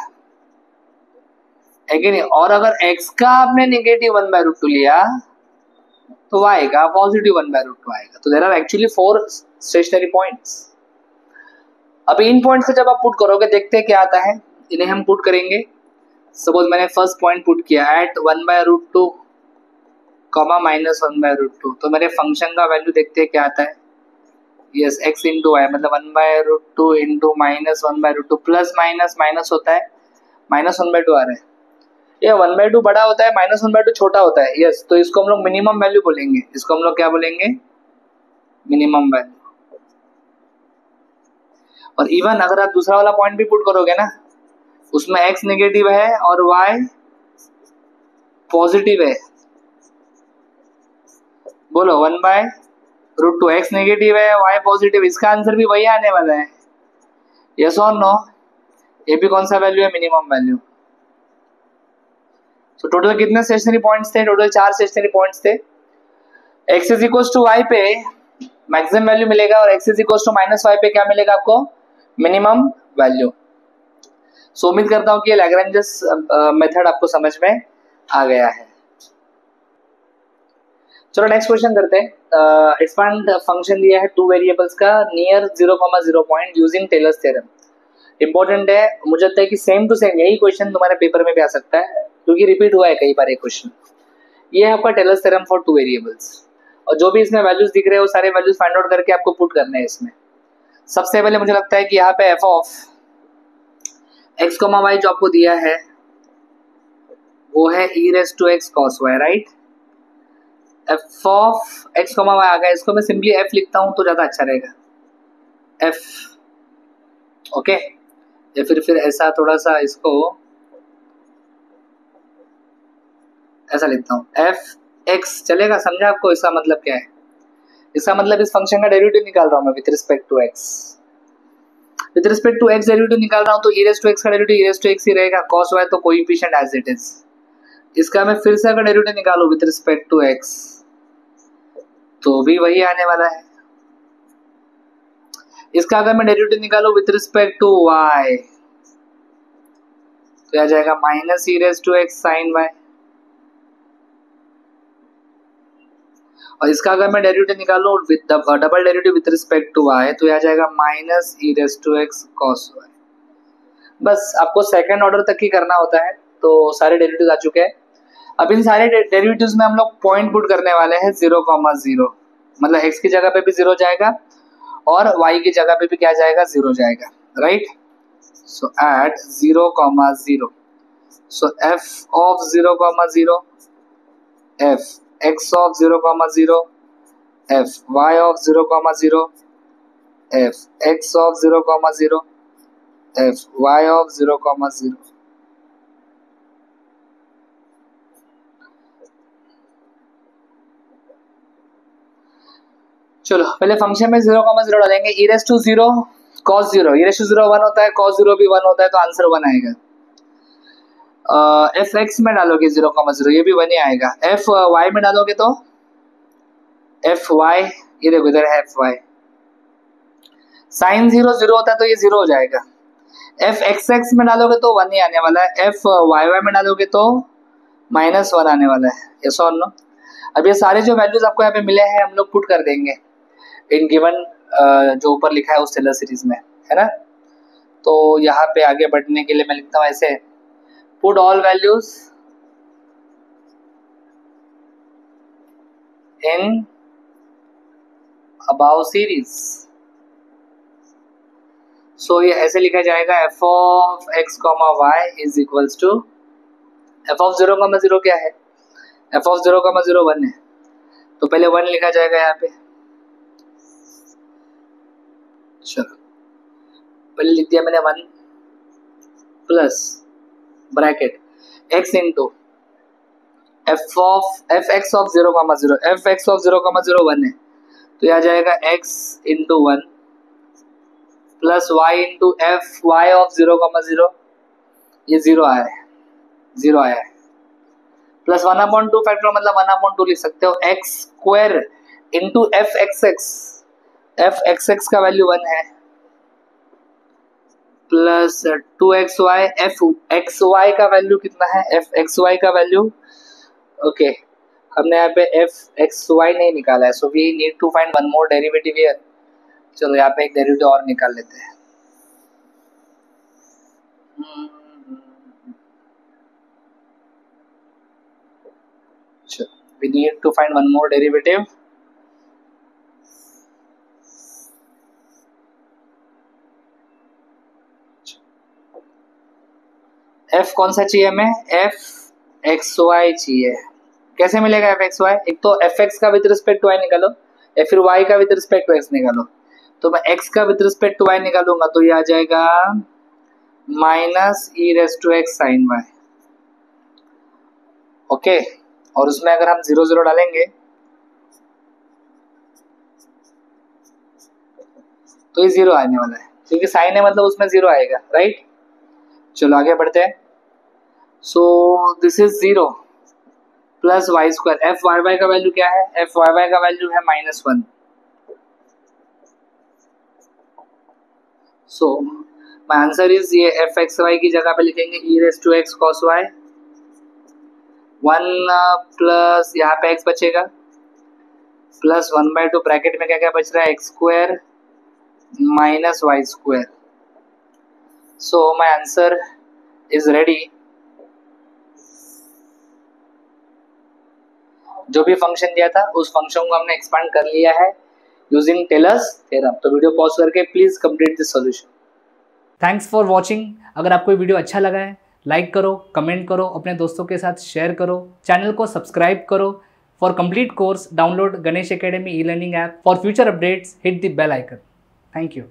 है कि नहीं, और अगर x का आपने नेगेटिव 1/√2 लिया तो y का पॉजिटिव 1/√2 आएगा। तो there are actually 4 stationary points. अब इन पॉइंट्स को जब आप पुट करोगे, देखते हैं क्या आता है, इन्हें हम पुट करेंगे। सपोज मैंने फर्स्ट पॉइंट पुट किया एट 1/√2 कॉमा -1/√2। तो मेरे फंक्शन का वैल्यू देखते हैं क्या आता है। यस, x इंटू वाई मतलब 1/√2 इंटू -1/√2 प्लस माइनस माइनस होता है -1/2 आ रहा है। ये 1/2 बड़ा होता है, -1/2 छोटा होता है। यस, तो इसको हम लोग मिनिमम वैल्यू बोलेंगे। इसको हम लोग क्या बोलेंगे? Minimum value. और इवन अगर आप दूसरा वाला पॉइंट भी पुट करोगे ना, उसमें x नेगेटिव है और y पॉजिटिव है। बोलो 1/√2 x नेगेटिव है, y पॉजिटिव, इसका आंसर भी वही आने वाला है। यस और नो? ये भी कौन सा वैल्यू है? Minimum value. तो टोटल कितने स्टेशनरी पॉइंट्स थे? टोटल 4 स्टेशनरी पॉइंट्स थे। x is equal to y पे मैक्सिमम वैल्यू मिलेगा और x is equal to -y पे क्या मिलेगा आपको? Minimum value. सो उम्मीद करता हूँ कि ये लैग्रेंजस मेथड आपको समझ में आ गया है। चलो नेक्स्ट क्वेश्चन करते हैं। एक्सपांड फंक्शन दिया है 2 वेरिएबल्स का near 0,0 point using Taylor's theorem. Important है, मुझे लगता है कि सेम टू सेम यही क्वेश्चन तुम्हारे पेपर में भी आ सकता है क्योंकि रिपीट हुआ है कई बार ये क्वेश्चन। ये है आपका टेलर्स थ्योरम फॉर 2 वेरिएबल्स और जो भी इसमें वैल्यूज दिख रहे हैं वो सारे वैल्यूज फाइंड आउट करके आपको पुट करने हैं इसमें। सबसे पहले मुझे लगता है कि यहाँ पे f of x comma y जो आपको दिया है वो है e raise to x cos y, right. F of x comma y आ गया, इसको मैं सिंपली एफ लिखता हूं तो ज्यादा अच्छा रहेगा। एफ, ओके, या फिर ऐसा थोड़ा सा इसको ऐसा लिखता हूं, एफ एक्स चलेगा? समझा आपको इसका मतलब क्या है? इसका मतलब इस फंक्शन का डेरिवेटिव निकाल रहा हूं मैं with respect to x. With respect to x derivative निकाल रहा हूं तो e रेज टू एक्स का derivative e raise to x ही रहेगा। cos y तो कोएफिशिएंट एज इट इज। इसका मैं फिर से अगर डेरिवेटिव निकालूं विद रिस्पेक्ट टू एक्स तो भी वही आने वाला है। इसका अगर मैं डेरिवेटिव निकालूं विद रिस्पेक्ट टू y तो आ जाएगा -e raise to x sin y। और इसका अगर मैं डेरिवेटिव निकालूं with double derivative with respect to y तो आ जाएगा -e raise to x cos y। बस आपको सेकंड ऑर्डर तक ही करना होता है। तो सारे डेरिवेटिव्स आ चुके हैं। अब इन सारे डेरिवेटिव्स में हम लोग पॉइंट पुट करने वाले हैं 0,0 मतलब x की जगह पे भी 0 जाएगा और y की जगह पे भी क्या जाएगा? 0 जाएगा, right. So at 0,0 so f of 0,0 f x of 0,0 f y of 0,0 f x of 0,0 f y of 0,0। चलो पहले फंक्शन में 0,0 डालेंगे। e raise to 0 cos 0, e raise to 0 1 होता है, cos 0 भी 1 होता है तो आंसर 1 आएगा। एफ एक्स में डालोगे 0,0 ये भी 1 ही आएगा। एफ वाई में डालोगे तो एफ वाई, ये देखो इधर है एफ वाई। साइन 0 0 होता है तो ये 0 हो जाएगा। एफ एक्स एक्स में डालोगे तो 1 ही आने वाला है। एफ वाई वाई में डालोगे तो -1 आने वाला है। यस और नो? अब ये सारे जो वैल्यूज आपको यहाँ पे मिले हैं हम लोग पुट कर देंगे इन गिवन जो ऊपर लिखा है उस टेलर सीरीज में, है ना। तो यहाँ पे आगे बढ़ने के लिए मैं लिखता हूँ ऐसे, put all values in above series. So ये ऐसे लिखा जाएगा, f of x comma y is equals to f of 0,0 क्या है? एफ ऑफ 0,0 1 है तो पहले 1 लिखा जाएगा यहाँ पे। चलो पहले लिख दिया मैंने 1 plus bracket x into f of f x of 0,0 f x of 0,0 1 है तो यह आ जाएगा x into 1 plus y into f y of 0,0, ये 0 आया है, 0 आया है, प्लस 1/2 फैक्टर मतलब 1/2 लिख सकते हो। X square into f x x का वैल्यू 1 है plus 2xy f x y का वैल्यू कितना है? एफ एक्स वाई का वैल्यू, ओके हमने यहाँ पे एफ एक्स वाई नहीं निकाला है so we need to find one more derivative here. चलो यहाँ पे एक डेरिवेटिव और निकाल लेते हैं। We need to find one more derivative. f कौन सा चाहिए हमें? f x y चाहिए। कैसे मिलेगा f x y? एक तो f x का विद रिस्पेक्ट टू y निकालो या फिर y का विद रिस्पेक्ट टू x निकालो। तो मैं x का विद रिस्पेक्ट टू y निकालूंगा तो ये आ जाएगा minus e raise to x sine y. Okay, और उसमें अगर हम 0 0 डालेंगे तो ये 0 आने वाला है, क्योंकि साइन है मतलब उसमें 0 आएगा, राइट। चलो आगे बढ़ते हैं। So this is 0 plus y square. F y y का वैल्यू क्या है? एफ वाई वाई का वैल्यू है -1। सो माय आंसर इज ये एफ एक्स वाई की जगह पे लिखेंगे e raise to x cos y 1 plus यहाँ पे x बचेगा प्लस 1/2 ब्रैकेट में क्या क्या बच रहा है? X square minus y square. So my answer is ready. जो भी फंक्शन दिया था उस फंक्शन को हमने एक्सपांड कर लिया है यूजिंग टेलर्स थ्योरम। तो वीडियो पॉज करके please complete this solution. Thanks for watching. अगर आपको वीडियो अच्छा लगा है लाइक करो, कमेंट करो, अपने दोस्तों के साथ शेयर करो, चैनल को सब्सक्राइब करो। For complete course download Ganesh academy e learning app. For future updates hit the bell icon. Thank you.